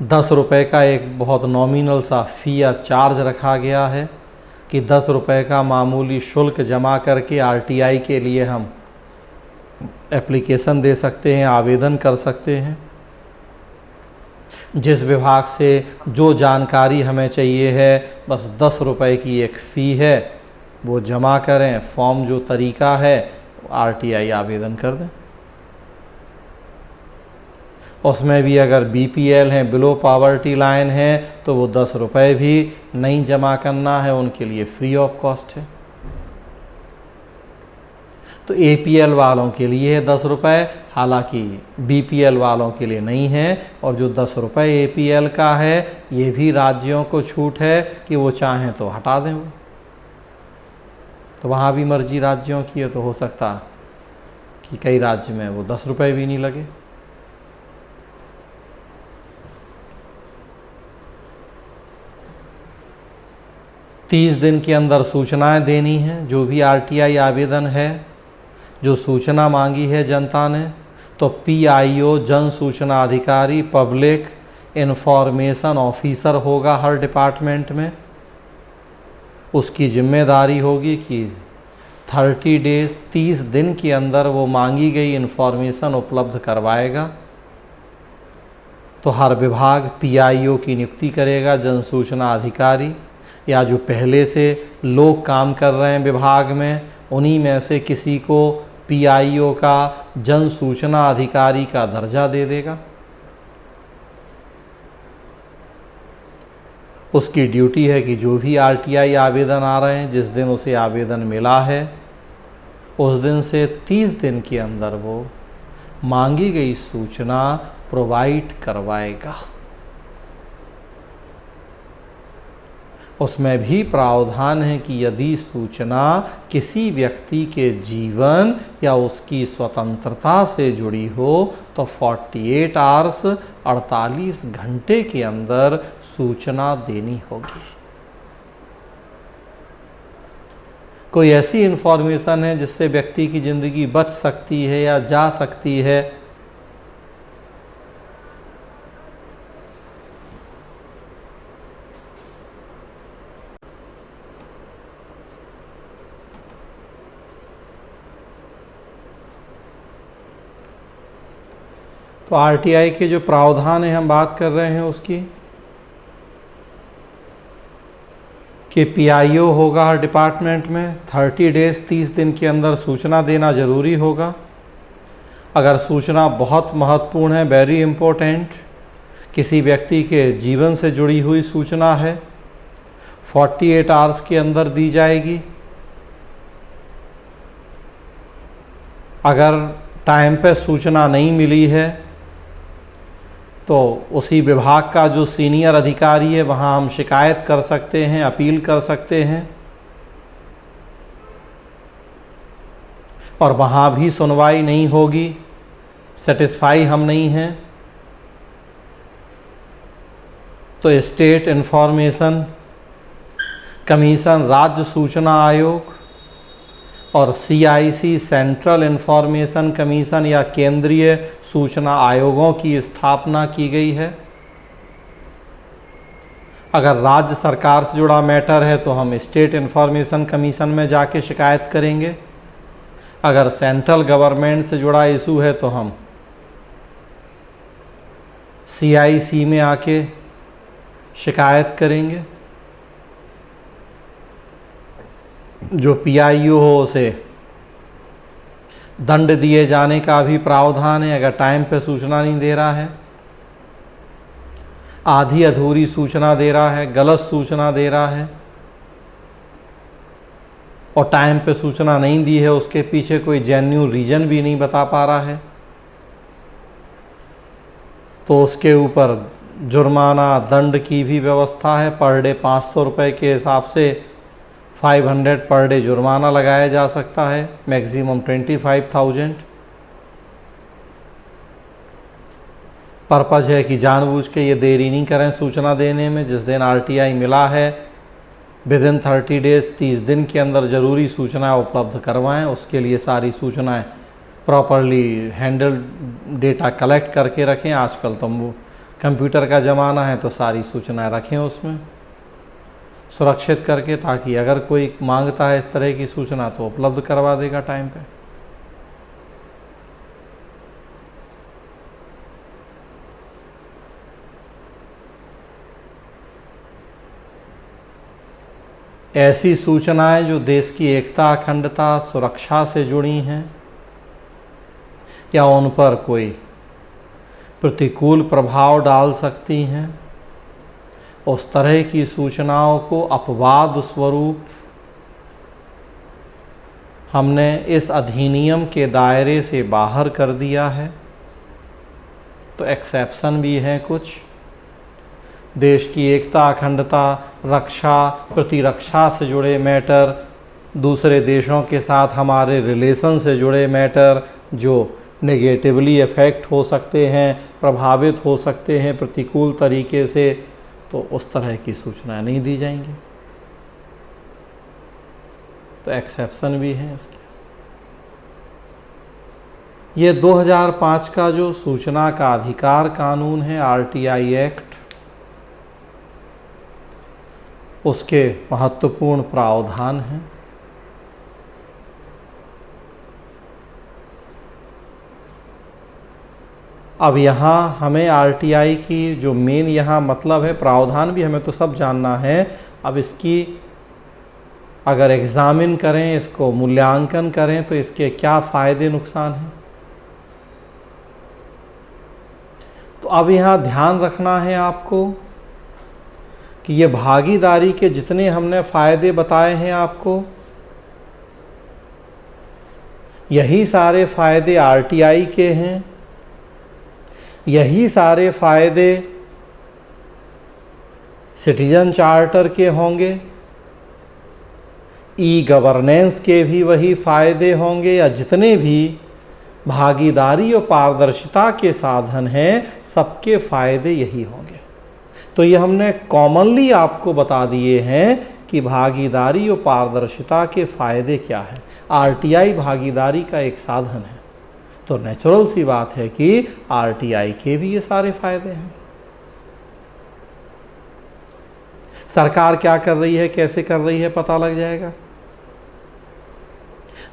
₹10 का एक बहुत नॉमिनल सा फ़ी या चार्ज रखा गया है कि ₹10 का मामूली शुल्क जमा करके आरटीआई के लिए हम एप्लीकेशन दे सकते हैं, आवेदन कर सकते हैं। जिस विभाग से जो जानकारी हमें चाहिए है, बस ₹10 की एक फ़ी है, वो जमा करें, फॉर्म जो तरीका है आरटीआई आवेदन कर दें। उसमें भी अगर बीपीएल हैं, बिलो पॉवर्टी लाइन है, तो वो ₹10 भी नहीं जमा करना है, उनके लिए फ्री ऑफ कॉस्ट है। तो एपीएल वालों के लिए है ₹10, हालांकि बीपीएल वालों के लिए नहीं है। और जो ₹10 एपीएल का है, ये भी राज्यों को छूट है कि वो चाहें तो हटा दें वो। तो वहाँ भी मर्जी राज्यों की है, तो हो सकता कि कई राज्य में वो ₹10 भी नहीं लगे। तो 30 दिन के अंदर सूचनाएं देनी हैं, जो भी आरटीआई आवेदन है, जो सूचना मांगी है जनता ने, तो पीआईओ जन सूचना अधिकारी, पब्लिक इंफॉर्मेशन ऑफिसर होगा हर डिपार्टमेंट में। उसकी जिम्मेदारी होगी कि 30 डेज 30 दिन के अंदर वो मांगी गई इन्फॉर्मेशन उपलब्ध करवाएगा। तो हर विभाग पीआईओ की नियुक्ति करेगा, जन सूचना अधिकारी, या जो पहले से लोग काम कर रहे हैं विभाग में, उन्हीं में से किसी को पीआईओ का जन सूचना अधिकारी का दर्जा दे देगा। उसकी ड्यूटी है कि जो भी आरटीआई आवेदन आ रहे हैं, जिस दिन उसे आवेदन मिला है, उस दिन से 30 दिन के अंदर वो मांगी गई सूचना प्रोवाइड करवाएगा। उसमें भी प्रावधान है कि यदि सूचना किसी व्यक्ति के जीवन या उसकी स्वतंत्रता से जुड़ी हो, तो 48 आवर्स 48 घंटे के अंदर सूचना देनी होगी। कोई ऐसी इन्फॉर्मेशन है जिससे व्यक्ति की ज़िंदगी बच सकती है या जा सकती है, तो आरटीआई के जो प्रावधान है हम बात कर रहे हैं उसकी, कि पीआईओ होगा हर डिपार्टमेंट में 30 डेज 30 दिन के अंदर सूचना देना ज़रूरी होगा। अगर सूचना बहुत महत्वपूर्ण है, वेरी इम्पोर्टेंट, किसी व्यक्ति के जीवन से जुड़ी हुई सूचना है, 48 आवर्स के अंदर दी जाएगी। अगर टाइम पे सूचना नहीं मिली है तो उसी विभाग का जो सीनियर अधिकारी है वहाँ हम शिकायत कर सकते हैं, अपील कर सकते हैं, और वहाँ भी सुनवाई नहीं होगी, सेटिस्फाई हम नहीं हैं, तो स्टेट इंफॉर्मेशन कमीशन, राज्य सूचना आयोग और CIC सेंट्रल इंफॉर्मेशन कमीशन या केंद्रीय सूचना आयोगों की स्थापना की गई है। अगर राज्य सरकार से जुड़ा मैटर है तो हम स्टेट इंफॉर्मेशन कमीशन में जाके शिकायत करेंगे। अगर सेंट्रल गवर्नमेंट से जुड़ा इशू है तो हम CIC में आके शिकायत करेंगे। जो PIO हो उसे दंड दिए जाने का भी प्रावधान है अगर टाइम पे सूचना नहीं दे रहा है, आधी अधूरी सूचना दे रहा है, गलत सूचना दे रहा है और टाइम पे सूचना नहीं दी है, उसके पीछे कोई जेन्युइन रीजन भी नहीं बता पा रहा है, तो उसके ऊपर जुर्माना दंड की भी व्यवस्था है। पर डे 500 रुपये के हिसाब से 500 पर डे जुर्माना लगाया जा सकता है, मैक्सिमम 25,000। पर्पज़ है कि जानबूझ के ये देरी नहीं करें सूचना देने में। जिस दिन RTI मिला है विदिन 30 डेज 30 दिन के अंदर ज़रूरी सूचनाएं उपलब्ध करवाएं। उसके लिए सारी सूचनाएं प्रॉपरली हैंडल डेटा कलेक्ट करके रखें। आजकल तो कंप्यूटर का ज़माना है तो सारी सूचनाएं रखें उसमें सुरक्षित करके, ताकि अगर कोई मांगता है इस तरह की सूचना तो उपलब्ध करवा देगा टाइम पे। ऐसी सूचनाएं जो देश की एकता, अखंडता, सुरक्षा से जुड़ी हैं या उन पर कोई प्रतिकूल प्रभाव डाल सकती हैं, उस तरह की सूचनाओं को अपवाद स्वरूप हमने इस अधिनियम के दायरे से बाहर कर दिया है। तो एक्सेप्शन भी हैं कुछ। देश की एकता, अखंडता, रक्षा, प्रतिरक्षा से जुड़े मैटर, दूसरे देशों के साथ हमारे रिलेशन से जुड़े मैटर जो नेगेटिवली इफ़ेक्ट हो सकते हैं, प्रभावित हो सकते हैं प्रतिकूल तरीके से, तो उस तरह की सूचनाएं नहीं दी जाएंगी। तो एक्सेप्शन भी हैं इसके। ये 2005 का जो सूचना का अधिकार कानून है, RTI एक्ट, उसके महत्वपूर्ण प्रावधान हैं। अब यहाँ हमें RTI की जो मेन यहाँ मतलब है, प्रावधान भी हमें तो सब जानना है। अब इसकी अगर एग्ज़ामिन करें, इसको मूल्यांकन करें तो इसके क्या फ़ायदे नुकसान हैं। तो अब यहाँ ध्यान रखना है आपको कि ये भागीदारी के जितने हमने फ़ायदे बताए हैं आपको, यही सारे फ़ायदे RTI के हैं, यही सारे फ़ायदे सिटीजन चार्टर के होंगे, ई-गवर्नेंस के भी वही फ़ायदे होंगे, या जितने भी भागीदारी और पारदर्शिता के साधन हैं सबके फ़ायदे यही होंगे। तो ये हमने कॉमनली आपको बता दिए हैं कि भागीदारी और पारदर्शिता के फ़ायदे क्या हैं। RTI भागीदारी का एक साधन है, तो नेचुरल सी बात है कि RTI के भी ये सारे फ़ायदे हैं। सरकार क्या कर रही है, कैसे कर रही है, पता लग जाएगा।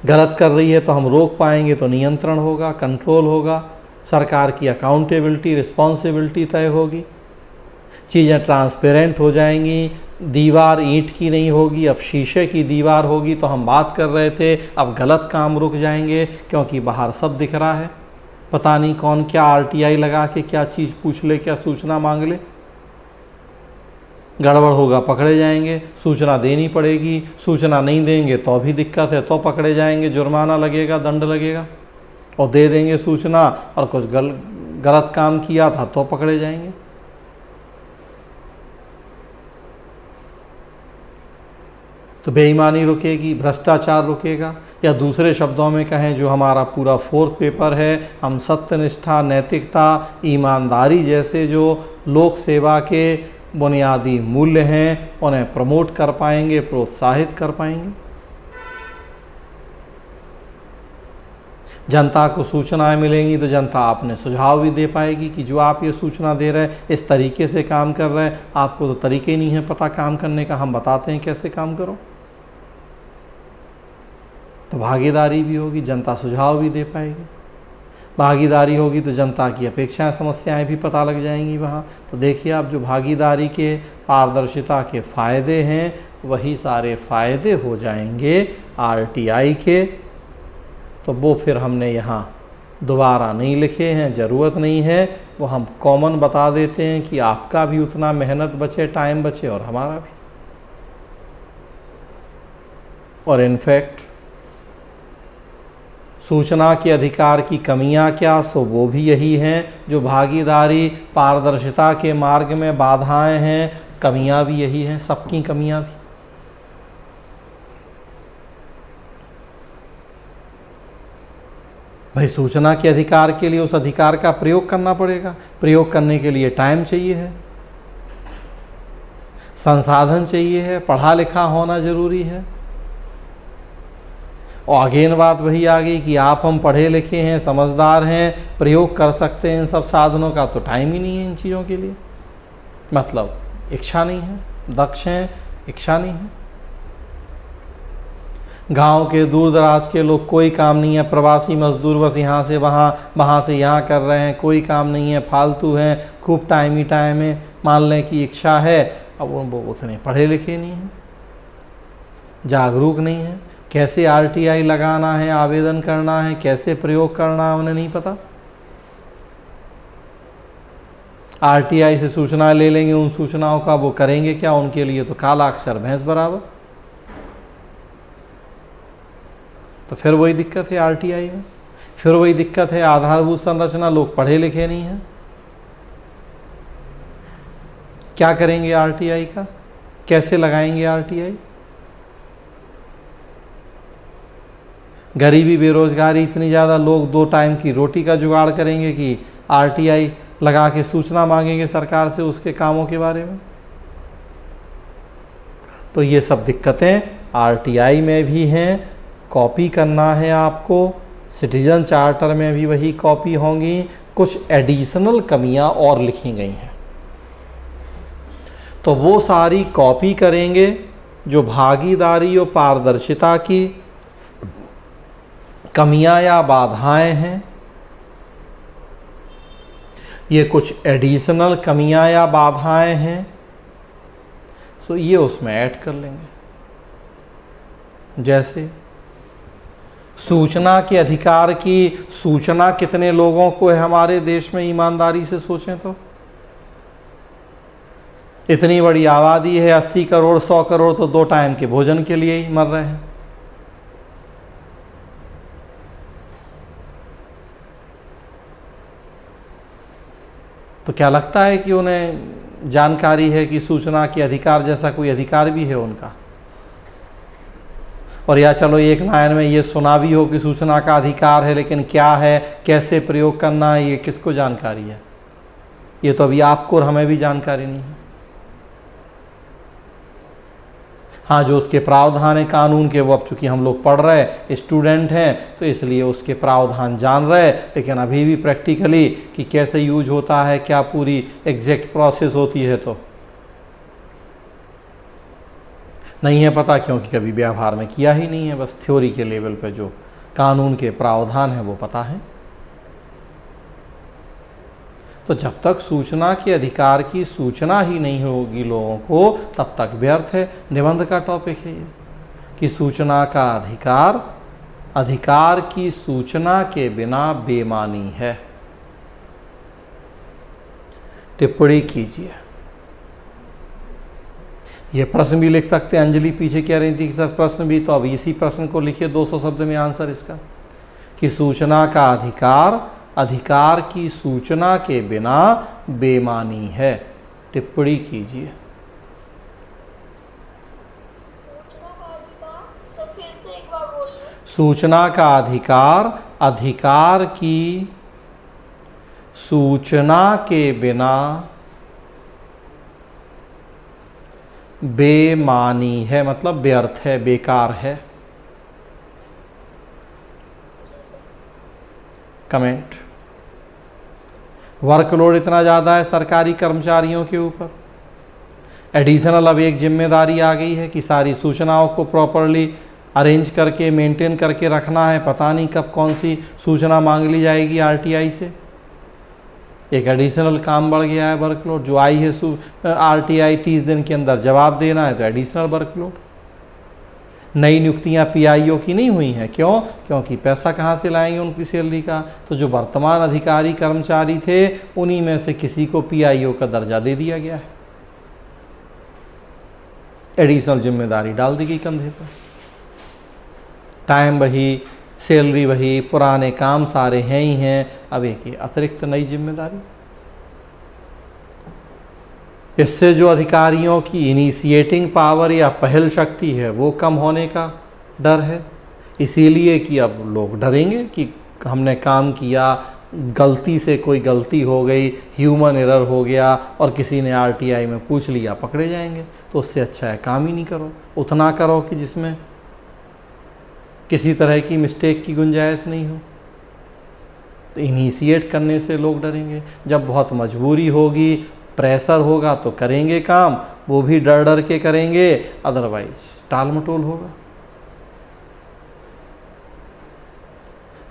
गलत कर रही है तो हम रोक पाएंगे, तो नियंत्रण होगा, कंट्रोल होगा, सरकार की अकाउंटेबिलिटी, रिस्पॉन्सिबिलिटी तय होगी, चीज़ें ट्रांसपेरेंट हो जाएंगी, दीवार ईंट की नहीं होगी, अब शीशे की दीवार होगी। तो हम बात कर रहे थे अब गलत काम रुक जाएंगे, क्योंकि बाहर सब दिख रहा है। पता नहीं कौन क्या आरटीआई लगा के क्या चीज़ पूछ ले, क्या सूचना मांग ले, गड़बड़ होगा पकड़े जाएंगे। सूचना देनी पड़ेगी, सूचना नहीं देंगे तो भी दिक्कत है, तो पकड़े जाएंगे, जुर्माना लगेगा, दंड लगेगा। और दे देंगे सूचना और कुछ गलत काम किया था तो पकड़े जाएंगे। तो बेईमानी रुकेगी, भ्रष्टाचार रुकेगा। या दूसरे शब्दों में कहें, जो हमारा पूरा फोर्थ पेपर है, हम सत्यनिष्ठा, नैतिकता, ईमानदारी जैसे जो लोक सेवा के बुनियादी मूल्य हैं उन्हें प्रमोट कर पाएंगे, प्रोत्साहित कर पाएंगे। जनता को सूचनाएं मिलेंगी तो जनता आपने सुझाव भी दे पाएगी कि जो आप ये सूचना दे रहे हैं इस तरीके से काम कर रहे हैं, आपको तो तरीके ही नहीं है पता काम करने का, हम बताते हैं कैसे काम करो। तो भागीदारी भी होगी, जनता सुझाव भी दे पाएगी। भागीदारी होगी तो जनता की अपेक्षाएं, समस्याएं भी पता लग जाएंगी वहाँ। तो देखिए आप, जो भागीदारी के, पारदर्शिता के फ़ायदे हैं वही सारे फ़ायदे हो जाएंगे आरटीआई के। तो वो फिर हमने यहाँ दोबारा नहीं लिखे हैं, ज़रूरत नहीं है, वो हम कॉमन बता देते हैं कि आपका भी उतना मेहनत बचे, टाइम बचे और हमारा भी। और इनफैक्ट सूचना के अधिकार की कमियां क्या, सो वो भी यही हैं जो भागीदारी, पारदर्शिता के मार्ग में बाधाएं हैं, कमियां भी यही हैं, सबकी कमियां भी। भाई सूचना के अधिकार के लिए उस अधिकार का प्रयोग करना पड़ेगा, प्रयोग करने के लिए टाइम चाहिए है, संसाधन चाहिए है, पढ़ा लिखा होना जरूरी है। और अगेन बात वही आ गई कि आप हम पढ़े लिखे हैं, समझदार हैं, प्रयोग कर सकते हैं इन सब साधनों का, तो टाइम ही नहीं है इन चीज़ों के लिए। मतलब इच्छा नहीं है, दक्ष हैं, इच्छा नहीं है। गांव के दूर दराज के लोग, कोई काम नहीं है, प्रवासी मजदूर बस यहाँ से वहाँ, वहाँ से यहाँ कर रहे हैं, कोई काम नहीं है, फालतू हैं, खूब टाइम ही टाइम है। मान लें कि इच्छा है, अब वो उतने पढ़े लिखे नहीं हैं, जागरूक नहीं है, कैसे आरटीआई लगाना है, आवेदन करना है, कैसे प्रयोग करना है, उन्हें नहीं पता। आरटीआई से सूचना ले लेंगे, उन सूचनाओं का वो करेंगे क्या, उनके लिए तो काला अक्षर भैंस बराबर। तो फिर वही दिक्कत है आरटीआई में, फिर वही दिक्कत है आधारभूत संरचना, लोग पढ़े लिखे नहीं हैं। क्या करेंगे आरटीआई का, कैसे लगाएंगे आरटीआई? गरीबी, बेरोजगारी इतनी ज़्यादा, लोग 2 टाइम की रोटी का जुगाड़ करेंगे कि आरटीआई लगा के सूचना मांगेंगे सरकार से उसके कामों के बारे में। तो ये सब दिक्कतें आरटीआई में भी हैं, कॉपी करना है आपको। सिटीजन चार्टर में भी वही कॉपी होंगी, कुछ एडिशनल कमियां और लिखी गई हैं, तो वो सारी कॉपी करेंगे। जो भागीदारी और पारदर्शिता की कमियां या बाधाएं हैं, ये कुछ एडिशनल कमियां या बाधाएं हैं, सो ये उसमें ऐड कर लेंगे। जैसे सूचना के अधिकार की, सूचना कितने लोगों को है हमारे देश में, ईमानदारी से सोचें तो। इतनी बड़ी आबादी है, 80 करोड़ 100 करोड़, तो 2 टाइम के भोजन के लिए ही मर रहे हैं। तो क्या लगता है कि उन्हें जानकारी है कि सूचना के अधिकार जैसा कोई अधिकार भी है उनका? और या चलो एक लाइन में ये सुना भी हो कि सूचना का अधिकार है, लेकिन क्या है, कैसे प्रयोग करना है, ये किसको जानकारी है? ये तो अभी आपको और हमें भी जानकारी नहीं है। हाँ, जो उसके प्रावधान है कानून के, वो अब चूँकि हम लोग पढ़ रहे स्टूडेंट हैं तो इसलिए उसके प्रावधान जान रहे, लेकिन अभी भी प्रैक्टिकली कि कैसे यूज होता है, क्या पूरी एग्जैक्ट प्रोसेस होती है, तो नहीं है पता, क्योंकि कभी व्यवहार में किया ही नहीं है। बस थ्योरी के लेवल पे जो कानून के प्रावधान हैं वो पता है। तो जब तक सूचना के अधिकार की सूचना ही नहीं होगी लोगों को, तब तक व्यर्थ है। निबंध का टॉपिक है ये कि सूचना का अधिकार, अधिकार की सूचना के बिना बेमानी है। टिप्पणी कीजिए। ये प्रश्न भी लिख सकते हैं। अंजलि पीछे कह रही थी कि सर प्रश्न भी, तो अब इसी प्रश्न को लिखिए 200 शब्द में आंसर इसका, कि सूचना का अधिकार, अधिकार की सूचना के बिना बेमानी है। टिप्पणी कीजिए। सूचना का अधिकार, सर फिर से एक बार बोलिए। सूचना का अधिकार, अधिकार की सूचना के बिना बेमानी है, मतलब व्यर्थ है, बेकार है। कमेंट। वर्कलोड इतना ज़्यादा है सरकारी कर्मचारियों के ऊपर, एडिशनल अब एक जिम्मेदारी आ गई है कि सारी सूचनाओं को प्रॉपरली अरेंज करके मेंटेन करके रखना है। पता नहीं कब कौन सी सूचना मांग ली जाएगी आरटीआई से। एक एडिशनल काम बढ़ गया है, वर्कलोड जो आई है आरटीआई 30 दिन के अंदर जवाब देना है, तो एडिशनल वर्कलोड। नई नियुक्तियां पीआईओ की नहीं हुई हैं, क्यों? क्योंकि पैसा कहाँ से लाएंगे उनकी सैलरी का। तो जो वर्तमान अधिकारी कर्मचारी थे उन्हीं में से किसी को पीआईओ का दर्जा दे दिया गया है, एडिशनल जिम्मेदारी डाल दी गई कंधे पर। टाइम वही, सैलरी वही, पुराने काम सारे हैं ही हैं, अब एक अतिरिक्त नई जिम्मेदारी। इससे जो अधिकारियों की इनिशिएटिंग पावर या पहल शक्ति है वो कम होने का डर है। इसीलिए कि अब लोग डरेंगे कि हमने काम किया, गलती से कोई गलती हो गई, ह्यूमन एरर हो गया और किसी ने आरटीआई में पूछ लिया, पकड़े जाएंगे। तो उससे अच्छा है काम ही नहीं करो, उतना करो कि जिसमें किसी तरह की मिस्टेक की गुंजाइश नहीं हो। तो इनिशिएट करने से लोग डरेंगे। जब बहुत मजबूरी होगी, प्रेशर होगा तो करेंगे काम, वो भी डर डर के करेंगे, अदरवाइज टाल मटोल होगा।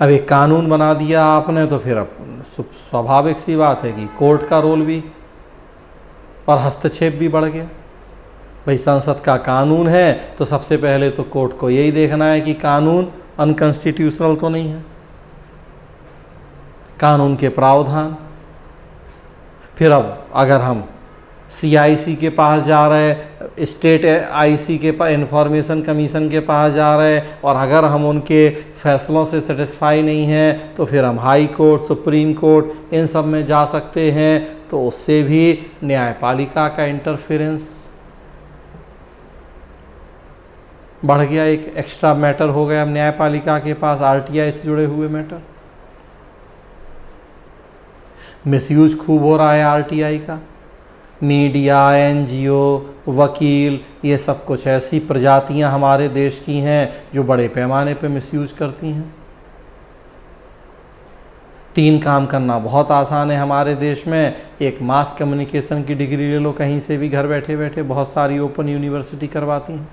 अब एक कानून बना दिया आपने तो फिर अब स्वाभाविक सी बात है कि कोर्ट का रोल भी और हस्तक्षेप भी बढ़ गया। भाई संसद का कानून है तो सबसे पहले तो कोर्ट को यही देखना है कि कानून अनकॉन्स्टिट्यूशनल तो नहीं है, कानून के प्रावधान। फिर अब अगर हम सीआईसी के पास जा रहे, स्टेट आईसी के पास, इंफॉर्मेशन कमीशन के पास जा रहे, और अगर हम उनके फैसलों से सेटिस्फाई नहीं हैं तो फिर हम हाई कोर्ट, सुप्रीम कोर्ट, इन सब में जा सकते हैं। तो उससे भी न्यायपालिका का इंटरफेरेंस बढ़ गया, एक एक्स्ट्रा मैटर हो गया अब न्यायपालिका के पास, आरटीआई से जुड़े हुए मैटर। मिसयूज खूब हो रहा है आरटीआई का। मीडिया, एनजीओ, वकील, ये सब कुछ ऐसी प्रजातियां हमारे देश की हैं जो बड़े पैमाने पे मिसयूज करती हैं। 3 काम करना बहुत आसान है हमारे देश में। एक मास कम्युनिकेशन की डिग्री ले लो कहीं से भी, घर बैठे बैठे बहुत सारी ओपन यूनिवर्सिटी करवाती हैं।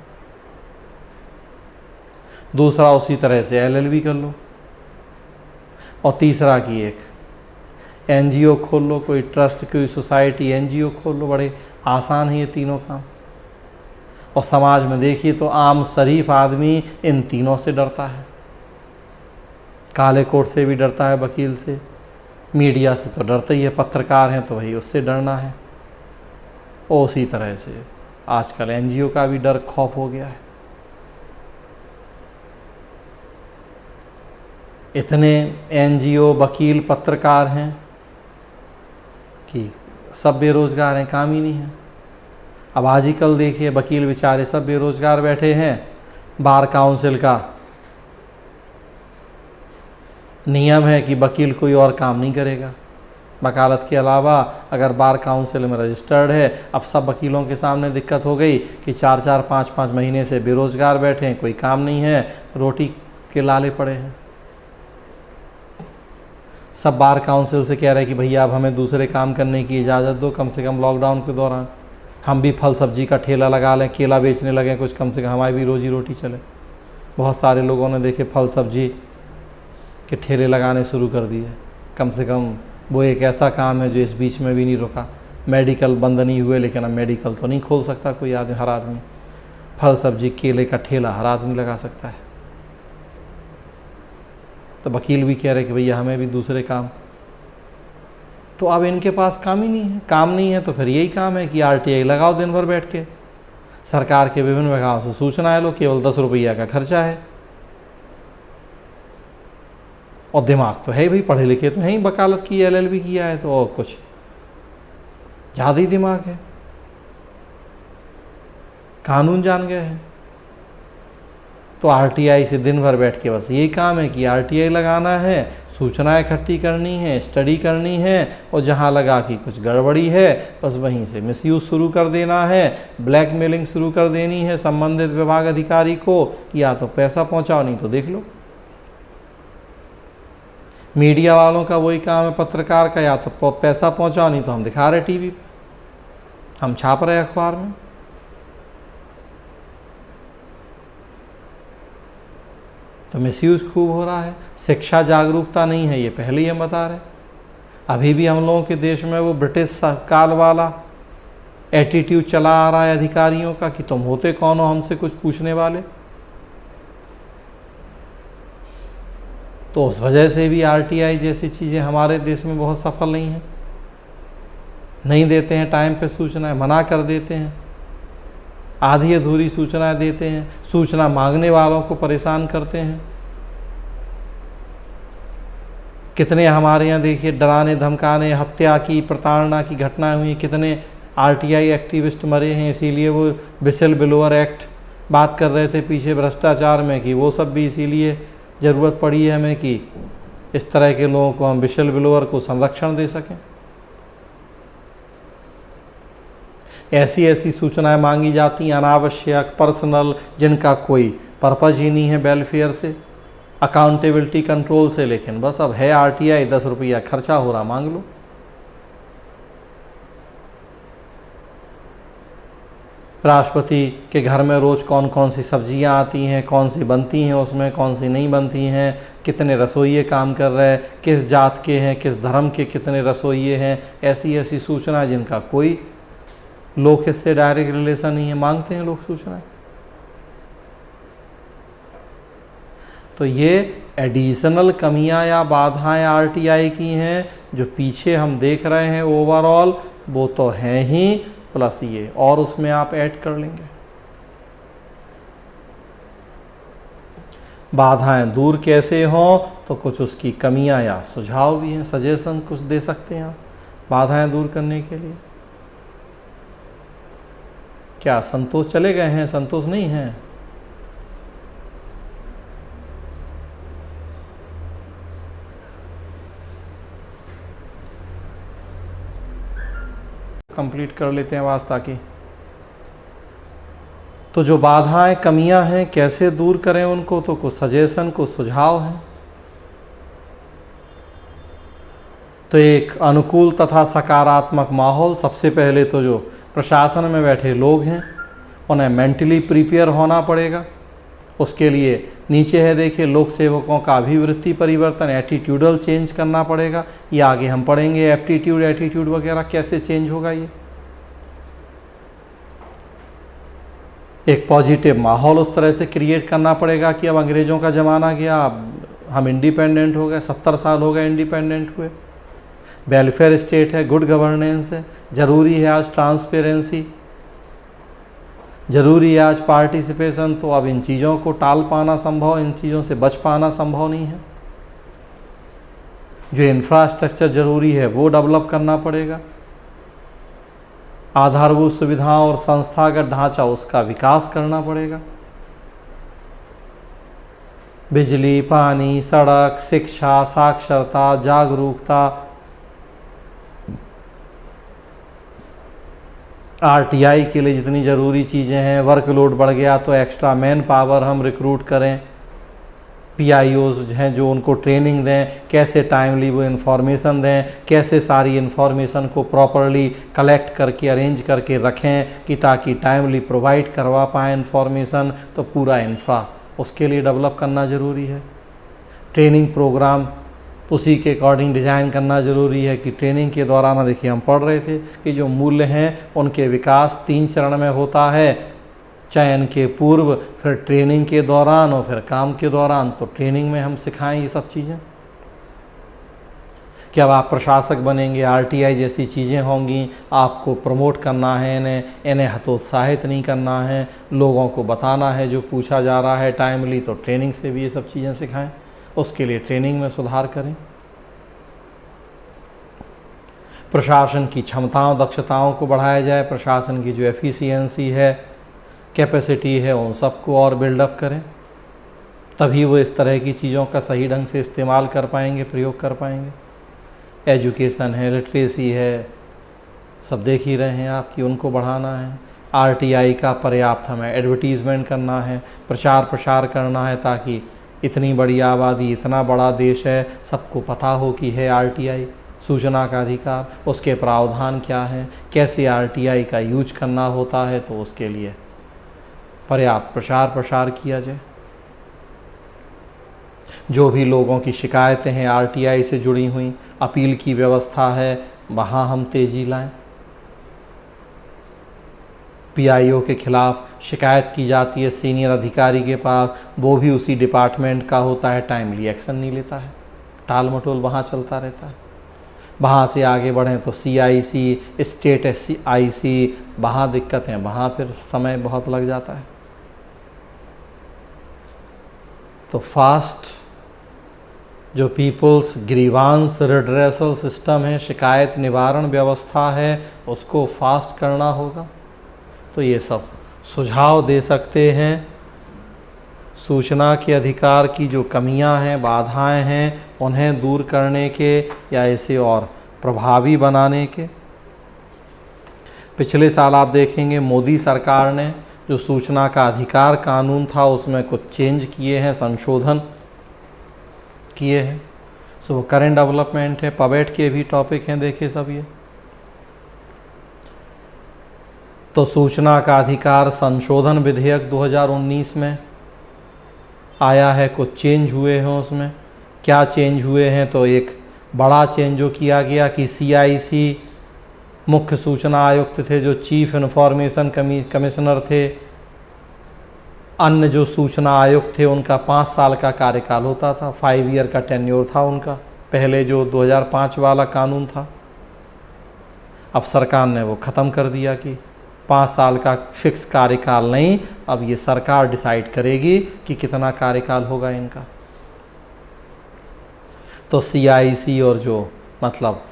दूसरा उसी तरह से एलएलबी कर लो, और तीसरा कि एक एनजीओ खोल लो, कोई ट्रस्ट, कोई सोसाइटी, एनजीओ खोल लो। बड़े आसान है ये तीनों काम। और समाज में देखिए तो आम शरीफ आदमी इन तीनों से डरता है। काले कोट से भी डरता है, वकील से, मीडिया से तो डरता ही है, पत्रकार हैं तो वही उससे डरना है। और उसी तरह से आजकल एनजीओ का भी डर खौफ हो गया है। इतने एनजीओ, वकील, पत्रकार हैं कि सब बेरोजगार हैं, काम ही नहीं है। अब आज ही कल देखिए वकील बेचारे सब बेरोजगार बैठे हैं। बार काउंसिल का नियम है कि वकील कोई और काम नहीं करेगा वकालत के अलावा, अगर बार काउंसिल में रजिस्टर्ड है। अब सब वकीलों के सामने दिक्कत हो गई कि 4-4, 5-5 महीने से बेरोजगार बैठे हैं, कोई काम नहीं है, रोटी के लाले पड़े हैं। सब बार काउंसिल से कह रहे हैं कि भैया अब हमें दूसरे काम करने की इजाज़त दो, कम से कम लॉकडाउन के दौरान हम भी फल सब्जी का ठेला लगा लें, केला बेचने लगें, कुछ कम से कम हमारी भी रोजी रोटी चले। बहुत सारे लोगों ने देखे फल सब्जी के ठेले लगाने शुरू कर दिए, कम से कम वो एक ऐसा काम है जो इस बीच में भी नहीं रुका। मेडिकल बंद नहीं हुए, लेकिन अब मेडिकल तो नहीं खोल सकता कोई आदमी, हर आदमी। फल सब्जी केले का ठेला हर आदमी लगा सकता है। तो वकील भी कह रहे कि भैया हमें भी दूसरे काम। तो अब इनके पास काम ही नहीं है। काम नहीं है तो फिर यही काम है कि RTI लगाओ दिन भर बैठ के। सरकार के विभिन्न विभागों से सूचनाएं लो, केवल 10 रुपया का खर्चा है। और दिमाग तो है भाई, पढ़े लिखे तो हैं ही, वकालत की LLB किया है, तो और कुछ ज़्यादा ही दिमाग है, कानून जान गए हैं। तो RTI से दिन भर बैठ के बस यही काम है कि RTI लगाना है, सूचनाएं इकट्ठी करनी है, स्टडी करनी है, और जहां लगा कि कुछ गड़बड़ी है बस वहीं से मिसयूज शुरू कर देना है, ब्लैकमेलिंग शुरू कर देनी है संबंधित विभाग अधिकारी को, या तो पैसा पहुंचाओ नहीं तो देख लो। मीडिया वालों का वही काम है, पत्रकार का, या तो पैसा पहुंचाओ नहीं तो हम दिखा रहे टीवी पे, हम छाप रहे अखबार में। तो मिसयूज खूब हो रहा है। शिक्षा जागरूकता नहीं है, ये पहले ही हम बता रहे। अभी भी हम लोगों के देश में वो ब्रिटिश काल वाला एटीट्यूड चला आ रहा है अधिकारियों का कि तुम होते कौन हो हमसे कुछ पूछने वाले। तो उस वजह से भी RTI जैसी चीज़ें हमारे देश में बहुत सफल नहीं हैं। नहीं देते हैं टाइम पे सूचनाएं, मना कर देते हैं, आधी अधूरी सूचनाएं देते हैं, सूचना मांगने वालों को परेशान करते हैं। कितने हमारे यहाँ देखिए डराने धमकाने, हत्या की, प्रताड़ना की घटनाएं हुई, कितने RTI एक्टिविस्ट मरे हैं। इसीलिए वो विसल ब्लोअर एक्ट बात कर रहे थे पीछे भ्रष्टाचार में, कि वो सब भी इसीलिए ज़रूरत पड़ी है हमें कि इस तरह के लोगों को हम विसल ब्लोअर को संरक्षण दे सकें। ऐसी ऐसी सूचनाएं मांगी जाती हैं अनावश्यक, पर्सनल, जिनका कोई पर्पज ही नहीं है वेलफेयर से, अकाउंटेबिलिटी कंट्रोल से। लेकिन बस अब है RTI, 10 रुपया खर्चा हो रहा, मांग लो। राष्ट्रपति के घर में रोज़ कौन कौन सी सब्जियां आती हैं, कौन सी बनती हैं, उसमें कौन सी नहीं बनती हैं, कितने रसोइये काम कर रहे हैं, किस जात के हैं, किस धर्म के कितने रसोइये हैं, ऐसी ऐसी सूचना जिनका कोई लोग इससे डायरेक्ट रिलेशन नहीं है, मांगते हैं लोग सूचनाएं। तो ये एडिशनल कमियां या बाधाएं RTI की हैं जो पीछे हम देख रहे हैं ओवरऑल, वो तो हैं ही, प्लस ये और उसमें आप ऐड कर लेंगे। बाधाएं दूर कैसे हों, तो कुछ उसकी कमियां या सुझाव भी हैं, सजेशन कुछ दे सकते हैं आप बाधाएं दूर करने के लिए। क्या संतोष चले गए हैं? संतोष नहीं है? कंप्लीट कर लेते हैं आवाज ताकि। तो जो बाधाएं कमियां हैं कैसे दूर करें उनको, तो कुछ सजेशन, कुछ सुझाव हैं। तो एक अनुकूल तथा सकारात्मक माहौल, सबसे पहले तो जो प्रशासन में बैठे लोग हैं उन्हें मेंटली प्रिपेयर होना पड़ेगा। उसके लिए नीचे है देखिए, लोक सेवकों का अभिवृत्ति परिवर्तन, एटीट्यूडल चेंज करना पड़ेगा। ये आगे हम पढ़ेंगे, एप्टीट्यूड एटीट्यूड वगैरह कैसे चेंज होगा। ये एक पॉजिटिव माहौल उस तरह से क्रिएट करना पड़ेगा कि अब अंग्रेज़ों का ज़माना गया, अब हम इंडिपेंडेंट हो गए, 70 साल हो गए इंडिपेंडेंट हुए। वेलफेयर स्टेट है, गुड गवर्नेंस है, ज़रूरी है आज ट्रांसपेरेंसी, ज़रूरी है आज पार्टिसिपेशन। तो अब इन चीज़ों को टाल पाना संभव, इन चीज़ों से बच पाना संभव नहीं है। जो इंफ्रास्ट्रक्चर ज़रूरी है वो डेवलप करना पड़ेगा। आधारभूत सुविधाओं और संस्थागत ढांचा उसका विकास करना पड़ेगा। बिजली, पानी, सड़क, शिक्षा, साक्षरता, जागरूकता, RTI के लिए जितनी ज़रूरी चीज़ें हैं। वर्कलोड बढ़ गया तो एक्स्ट्रा मैन पावर हम रिक्रूट करें। PIOs हैं जो उनको ट्रेनिंग दें, कैसे टाइमली वो इन्फॉर्मेशन दें, कैसे सारी इन्फॉर्मेशन को प्रॉपरली कलेक्ट करके अरेंज करके रखें कि ताकि टाइमली प्रोवाइड करवा पाएँ इन्फॉर्मेशन। तो पूरा इंफ्रा उसके लिए डेवलप करना ज़रूरी है। ट्रेनिंग प्रोग्राम उसी के अकॉर्डिंग डिज़ाइन करना ज़रूरी है कि ट्रेनिंग के दौरान, देखिए हम पढ़ रहे थे कि जो मूल्य हैं उनके विकास 3 चरण में होता है, चयन के पूर्व, फिर ट्रेनिंग के दौरान और फिर काम के दौरान। तो ट्रेनिंग में हम सिखाएं ये सब चीज़ें कि अब आप प्रशासक बनेंगे, आरटीआई जैसी चीज़ें होंगी, आपको प्रमोट करना है, इन्हें हतोत्साहित नहीं करना है, लोगों को बताना है जो पूछा जा रहा है टाइमली। तो ट्रेनिंग से भी ये सब चीज़ें सिखाएं, उसके लिए ट्रेनिंग में सुधार करें। प्रशासन की क्षमताओं दक्षताओं को बढ़ाया जाए, प्रशासन की जो एफिशिएंसी है, कैपेसिटी है, उन सबको और बिल्डअप करें, तभी वो इस तरह की चीज़ों का सही ढंग से इस्तेमाल कर पाएंगे, प्रयोग कर पाएंगे। एजुकेशन है, लिटरेसी है, सब देख ही रहे हैं आप कि उनको बढ़ाना है। आरटीआई का पर्याप्त हमें एडवर्टीज़मेंट करना है, प्रचार प्रसार करना है, ताकि इतनी बड़ी आबादी, इतना बड़ा देश है, सबको पता हो कि है आरटीआई, सूचना का अधिकार, उसके प्रावधान क्या हैं, कैसे आरटीआई का यूज करना होता है। तो उसके लिए पर्याप्त प्रचार प्रसार किया जाए। जो भी लोगों की शिकायतें हैं आरटीआई से जुड़ी हुई, अपील की व्यवस्था है, वहाँ हम तेज़ी लाएं। पीआईओ के खिलाफ शिकायत की जाती है सीनियर अधिकारी के पास, वो भी उसी डिपार्टमेंट का होता है, टाइमली एक्शन नहीं लेता है, टाल मटोल वहाँ चलता रहता है। वहाँ से आगे बढ़ें तो सीआईसी, स्टेट आईसी, वहाँ दिक्कतें, वहाँ फिर समय बहुत लग जाता है। तो फास्ट जो पीपल्स ग्रीवांस रिड्रेसल सिस्टम है, शिकायत निवारण व्यवस्था है, उसको फास्ट करना होगा। तो ये सब सुझाव दे सकते हैं। सूचना के अधिकार की जो कमियां हैं, बाधाएं हैं, उन्हें दूर करने के या इसे और प्रभावी बनाने के। पिछले साल आप देखेंगे मोदी सरकार ने जो सूचना का अधिकार कानून था उसमें कुछ चेंज किए हैं, संशोधन किए हैं। सो वो करेंट डेवलपमेंट है, पवेट के भी टॉपिक हैं, देखिए सब ये। तो सूचना का अधिकार संशोधन विधेयक 2019 में आया है, कुछ चेंज हुए हैं उसमें। क्या चेंज हुए हैं? तो एक बड़ा चेंज जो किया गया कि सीआईसी मुख्य सूचना आयुक्त थे, जो चीफ इन्फॉर्मेशन कमिश्नर थे, अन्य जो सूचना आयुक्त थे उनका 5 साल का कार्यकाल होता था, 5 ईयर का टेन्योर था उनका, पहले जो 2005 वाला कानून था। अब सरकार ने वो ख़त्म कर दिया कि 5 साल का फिक्स कार्यकाल नहीं, अब ये सरकार डिसाइड करेगी कि कितना कार्यकाल होगा इनका। तो सीआईसी और जो मतलब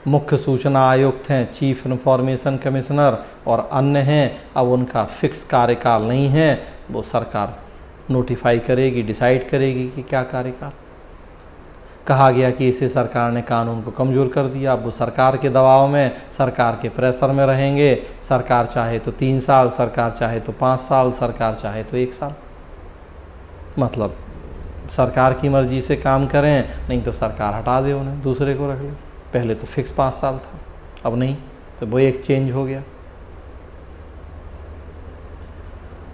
मुख्य सूचना आयुक्त हैं, चीफ इन्फॉर्मेशन कमिश्नर और अन्य हैं, अब उनका फिक्स कार्यकाल नहीं है, वो सरकार नोटिफाई करेगी, डिसाइड करेगी कि क्या कार्यकाल। कहा गया कि इसे सरकार ने कानून को कमज़ोर कर दिया, अब वो सरकार के दबाव में, सरकार के प्रेशर में रहेंगे। सरकार चाहे तो 3 साल, सरकार चाहे तो 5 साल, सरकार चाहे तो 1 साल, मतलब सरकार की मर्जी से काम करें, नहीं तो सरकार हटा दे, उन्हें दूसरे को रख ले। पहले तो फिक्स 5 साल था, अब नहीं, तो वो एक चेंज हो गया।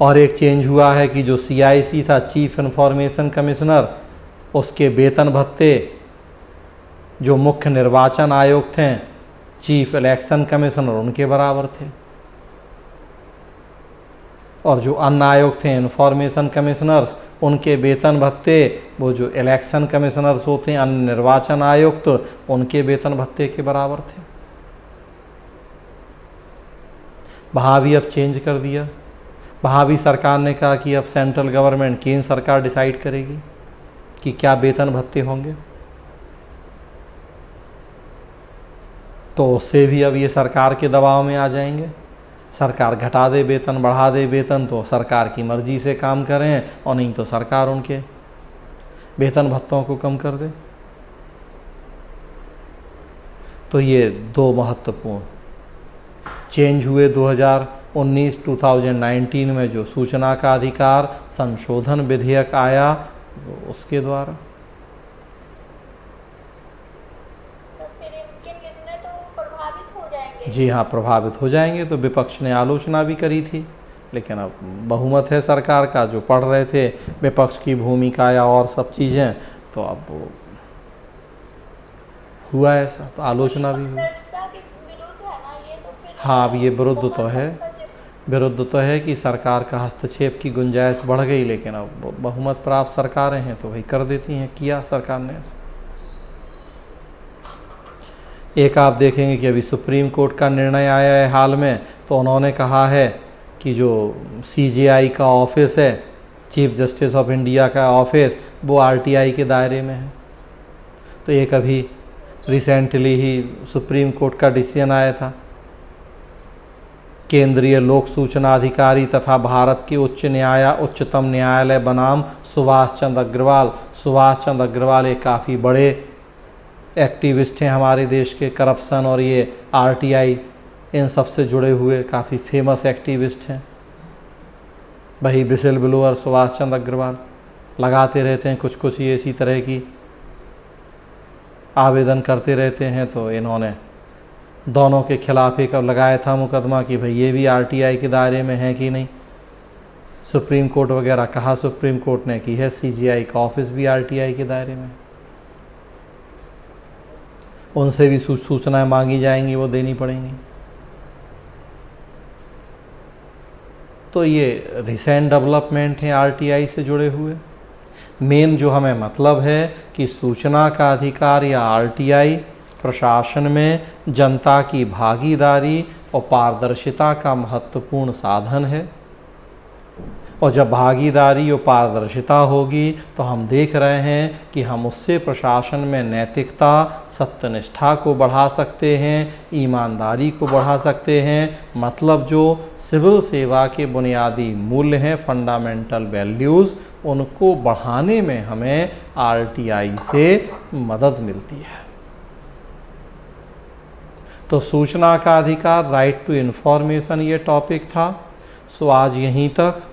और एक चेंज हुआ है कि जो सीआईसी था, चीफ इन्फॉर्मेशन कमिश्नर, उसके वेतन भत्ते जो मुख्य निर्वाचन आयुक्त हैं, चीफ इलेक्शन कमिश्नर, उनके बराबर थे। और जो अन्य आयुक्त थे, इन्फॉर्मेशन कमिश्नर्स, उनके वेतन भत्ते वो जो इलेक्शन कमिश्नर्स होते हैं, अन्य निर्वाचन आयुक्त, उनके वेतन भत्ते के बराबर थे। वहाँ भी अब चेंज कर दिया। वहाँ भी सरकार ने कहा कि अब सेंट्रल गवर्नमेंट, केंद्र सरकार डिसाइड करेगी कि क्या वेतन भत्ते होंगे। तो उससे भी अब ये सरकार के दबाव में आ जाएंगे। सरकार घटा दे वेतन, बढ़ा दे वेतन, तो सरकार की मर्जी से काम करें, और नहीं तो सरकार उनके वेतन भत्तों को कम कर दे। तो ये 2 महत्वपूर्ण चेंज हुए 2019 में जो सूचना का अधिकार संशोधन विधेयक आया, उसके द्वारा। जी हाँ, प्रभावित हो जाएंगे। तो विपक्ष ने आलोचना भी करी थी, लेकिन अब बहुमत है सरकार का, जो पढ़ रहे थे विपक्ष की भूमिका या और सब चीज़ें, तो अब वो हुआ ऐसा, तो आलोचना भी हुई। पारदर्शिता के विरुद्ध है ना ये, तो फिर हाँ, अब ये विरुद्ध तो बहुत है, हस्तक्षेप- विरुद्ध तो है कि सरकार का हस्तक्षेप की गुंजाइश बढ़ गई, लेकिन अब बहुमत प्राप्त सरकारें हैं तो वही कर देती हैं, किया सरकार ने ऐसा। एक आप देखेंगे कि अभी सुप्रीम कोर्ट का निर्णय आया है हाल में, तो उन्होंने कहा है कि जो CJI का ऑफिस है, चीफ जस्टिस ऑफ इंडिया का ऑफिस, वो RTI के दायरे में है। तो एक अभी रिसेंटली ही सुप्रीम कोर्ट का डिसीजन आया था, केंद्रीय लोक सूचना अधिकारी तथा भारत के उच्चतम न्यायालय बनाम सुभाष चंद्र अग्रवाल। सुभाष चंद्र अग्रवाल एक काफ़ी बड़े एक्टिविस्ट हैं हमारे देश के, करप्शन और ये RTI इन सब से जुड़े हुए काफ़ी फेमस एक्टिविस्ट हैं। वही विसिल ब्लोअर सुभाष चंद्र अग्रवाल लगाते रहते हैं कुछ कुछ ये इसी तरह की आवेदन करते रहते हैं। तो इन्होंने दोनों के खिलाफ एक लगाया था मुकदमा कि भाई ये भी RTI के दायरे में है कि नहीं। सुप्रीम कोर्ट वगैरह कहा सुप्रीम कोर्ट ने कि है CJI का ऑफिस भी RTI के दायरे में, उनसे भी सूचनाएं मांगी जाएंगी, वो देनी पड़ेंगी। तो ये रिसेंट डेवलपमेंट हैं RTI से जुड़े हुए। मेन जो हमें मतलब है कि सूचना का अधिकार या RTI प्रशासन में जनता की भागीदारी और पारदर्शिता का महत्वपूर्ण साधन है। और जब भागीदारी और पारदर्शिता होगी तो हम देख रहे हैं कि हम उससे प्रशासन में नैतिकता, सत्यनिष्ठा को बढ़ा सकते हैं, ईमानदारी को बढ़ा सकते हैं। मतलब जो सिविल सेवा के बुनियादी मूल्य हैं, फंडामेंटल वैल्यूज़, उनको बढ़ाने में हमें RTI से मदद मिलती है। तो सूचना का अधिकार, राइट टू इन्फॉर्मेशन, ये टॉपिक था। सो आज यहीं तक।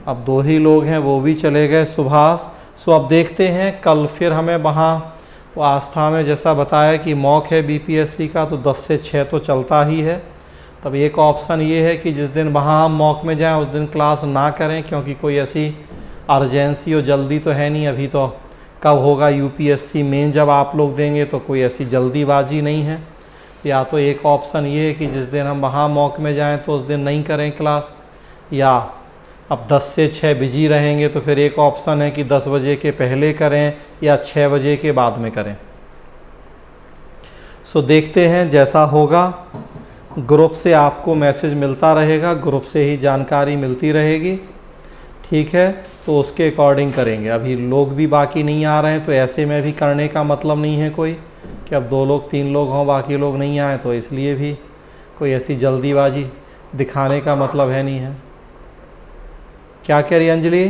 अब 2 ही लोग हैं, वो भी चले गए, सुभाष। सो अब देखते हैं कल फिर हमें वहाँ वो आस्था में जैसा बताया कि मॉक है BPSC का, तो 10 से 6 तो चलता ही है। तब एक ऑप्शन ये है कि जिस दिन वहाँ हम मॉक में जाएं उस दिन क्लास ना करें, क्योंकि कोई ऐसी अर्जेंसी और जल्दी तो है नहीं। अभी तो कब होगा UPSC मेन जब आप लोग देंगे, तो कोई ऐसी जल्दीबाजी नहीं है। या तो एक ऑप्शन ये है कि जिस दिन हम वहाँ मॉक में जाएं तो उस दिन नहीं करें क्लास, या अब 10 से 6 बिजी रहेंगे तो फिर एक ऑप्शन है कि 10 बजे के पहले करें या 6 बजे के बाद में करें। सो देखते हैं जैसा होगा। ग्रुप से आपको मैसेज मिलता रहेगा, ग्रुप से ही जानकारी मिलती रहेगी, ठीक है। तो उसके अकॉर्डिंग करेंगे। अभी लोग भी बाकी नहीं आ रहे हैं, तो ऐसे में भी करने का मतलब नहीं है कोई कि अब 2 लोग 3 लोग हों बाकी लोग नहीं आए, तो इसलिए भी कोई ऐसी जल्दीबाजी दिखाने का मतलब है नहीं है। क्या कह रही अंजलि?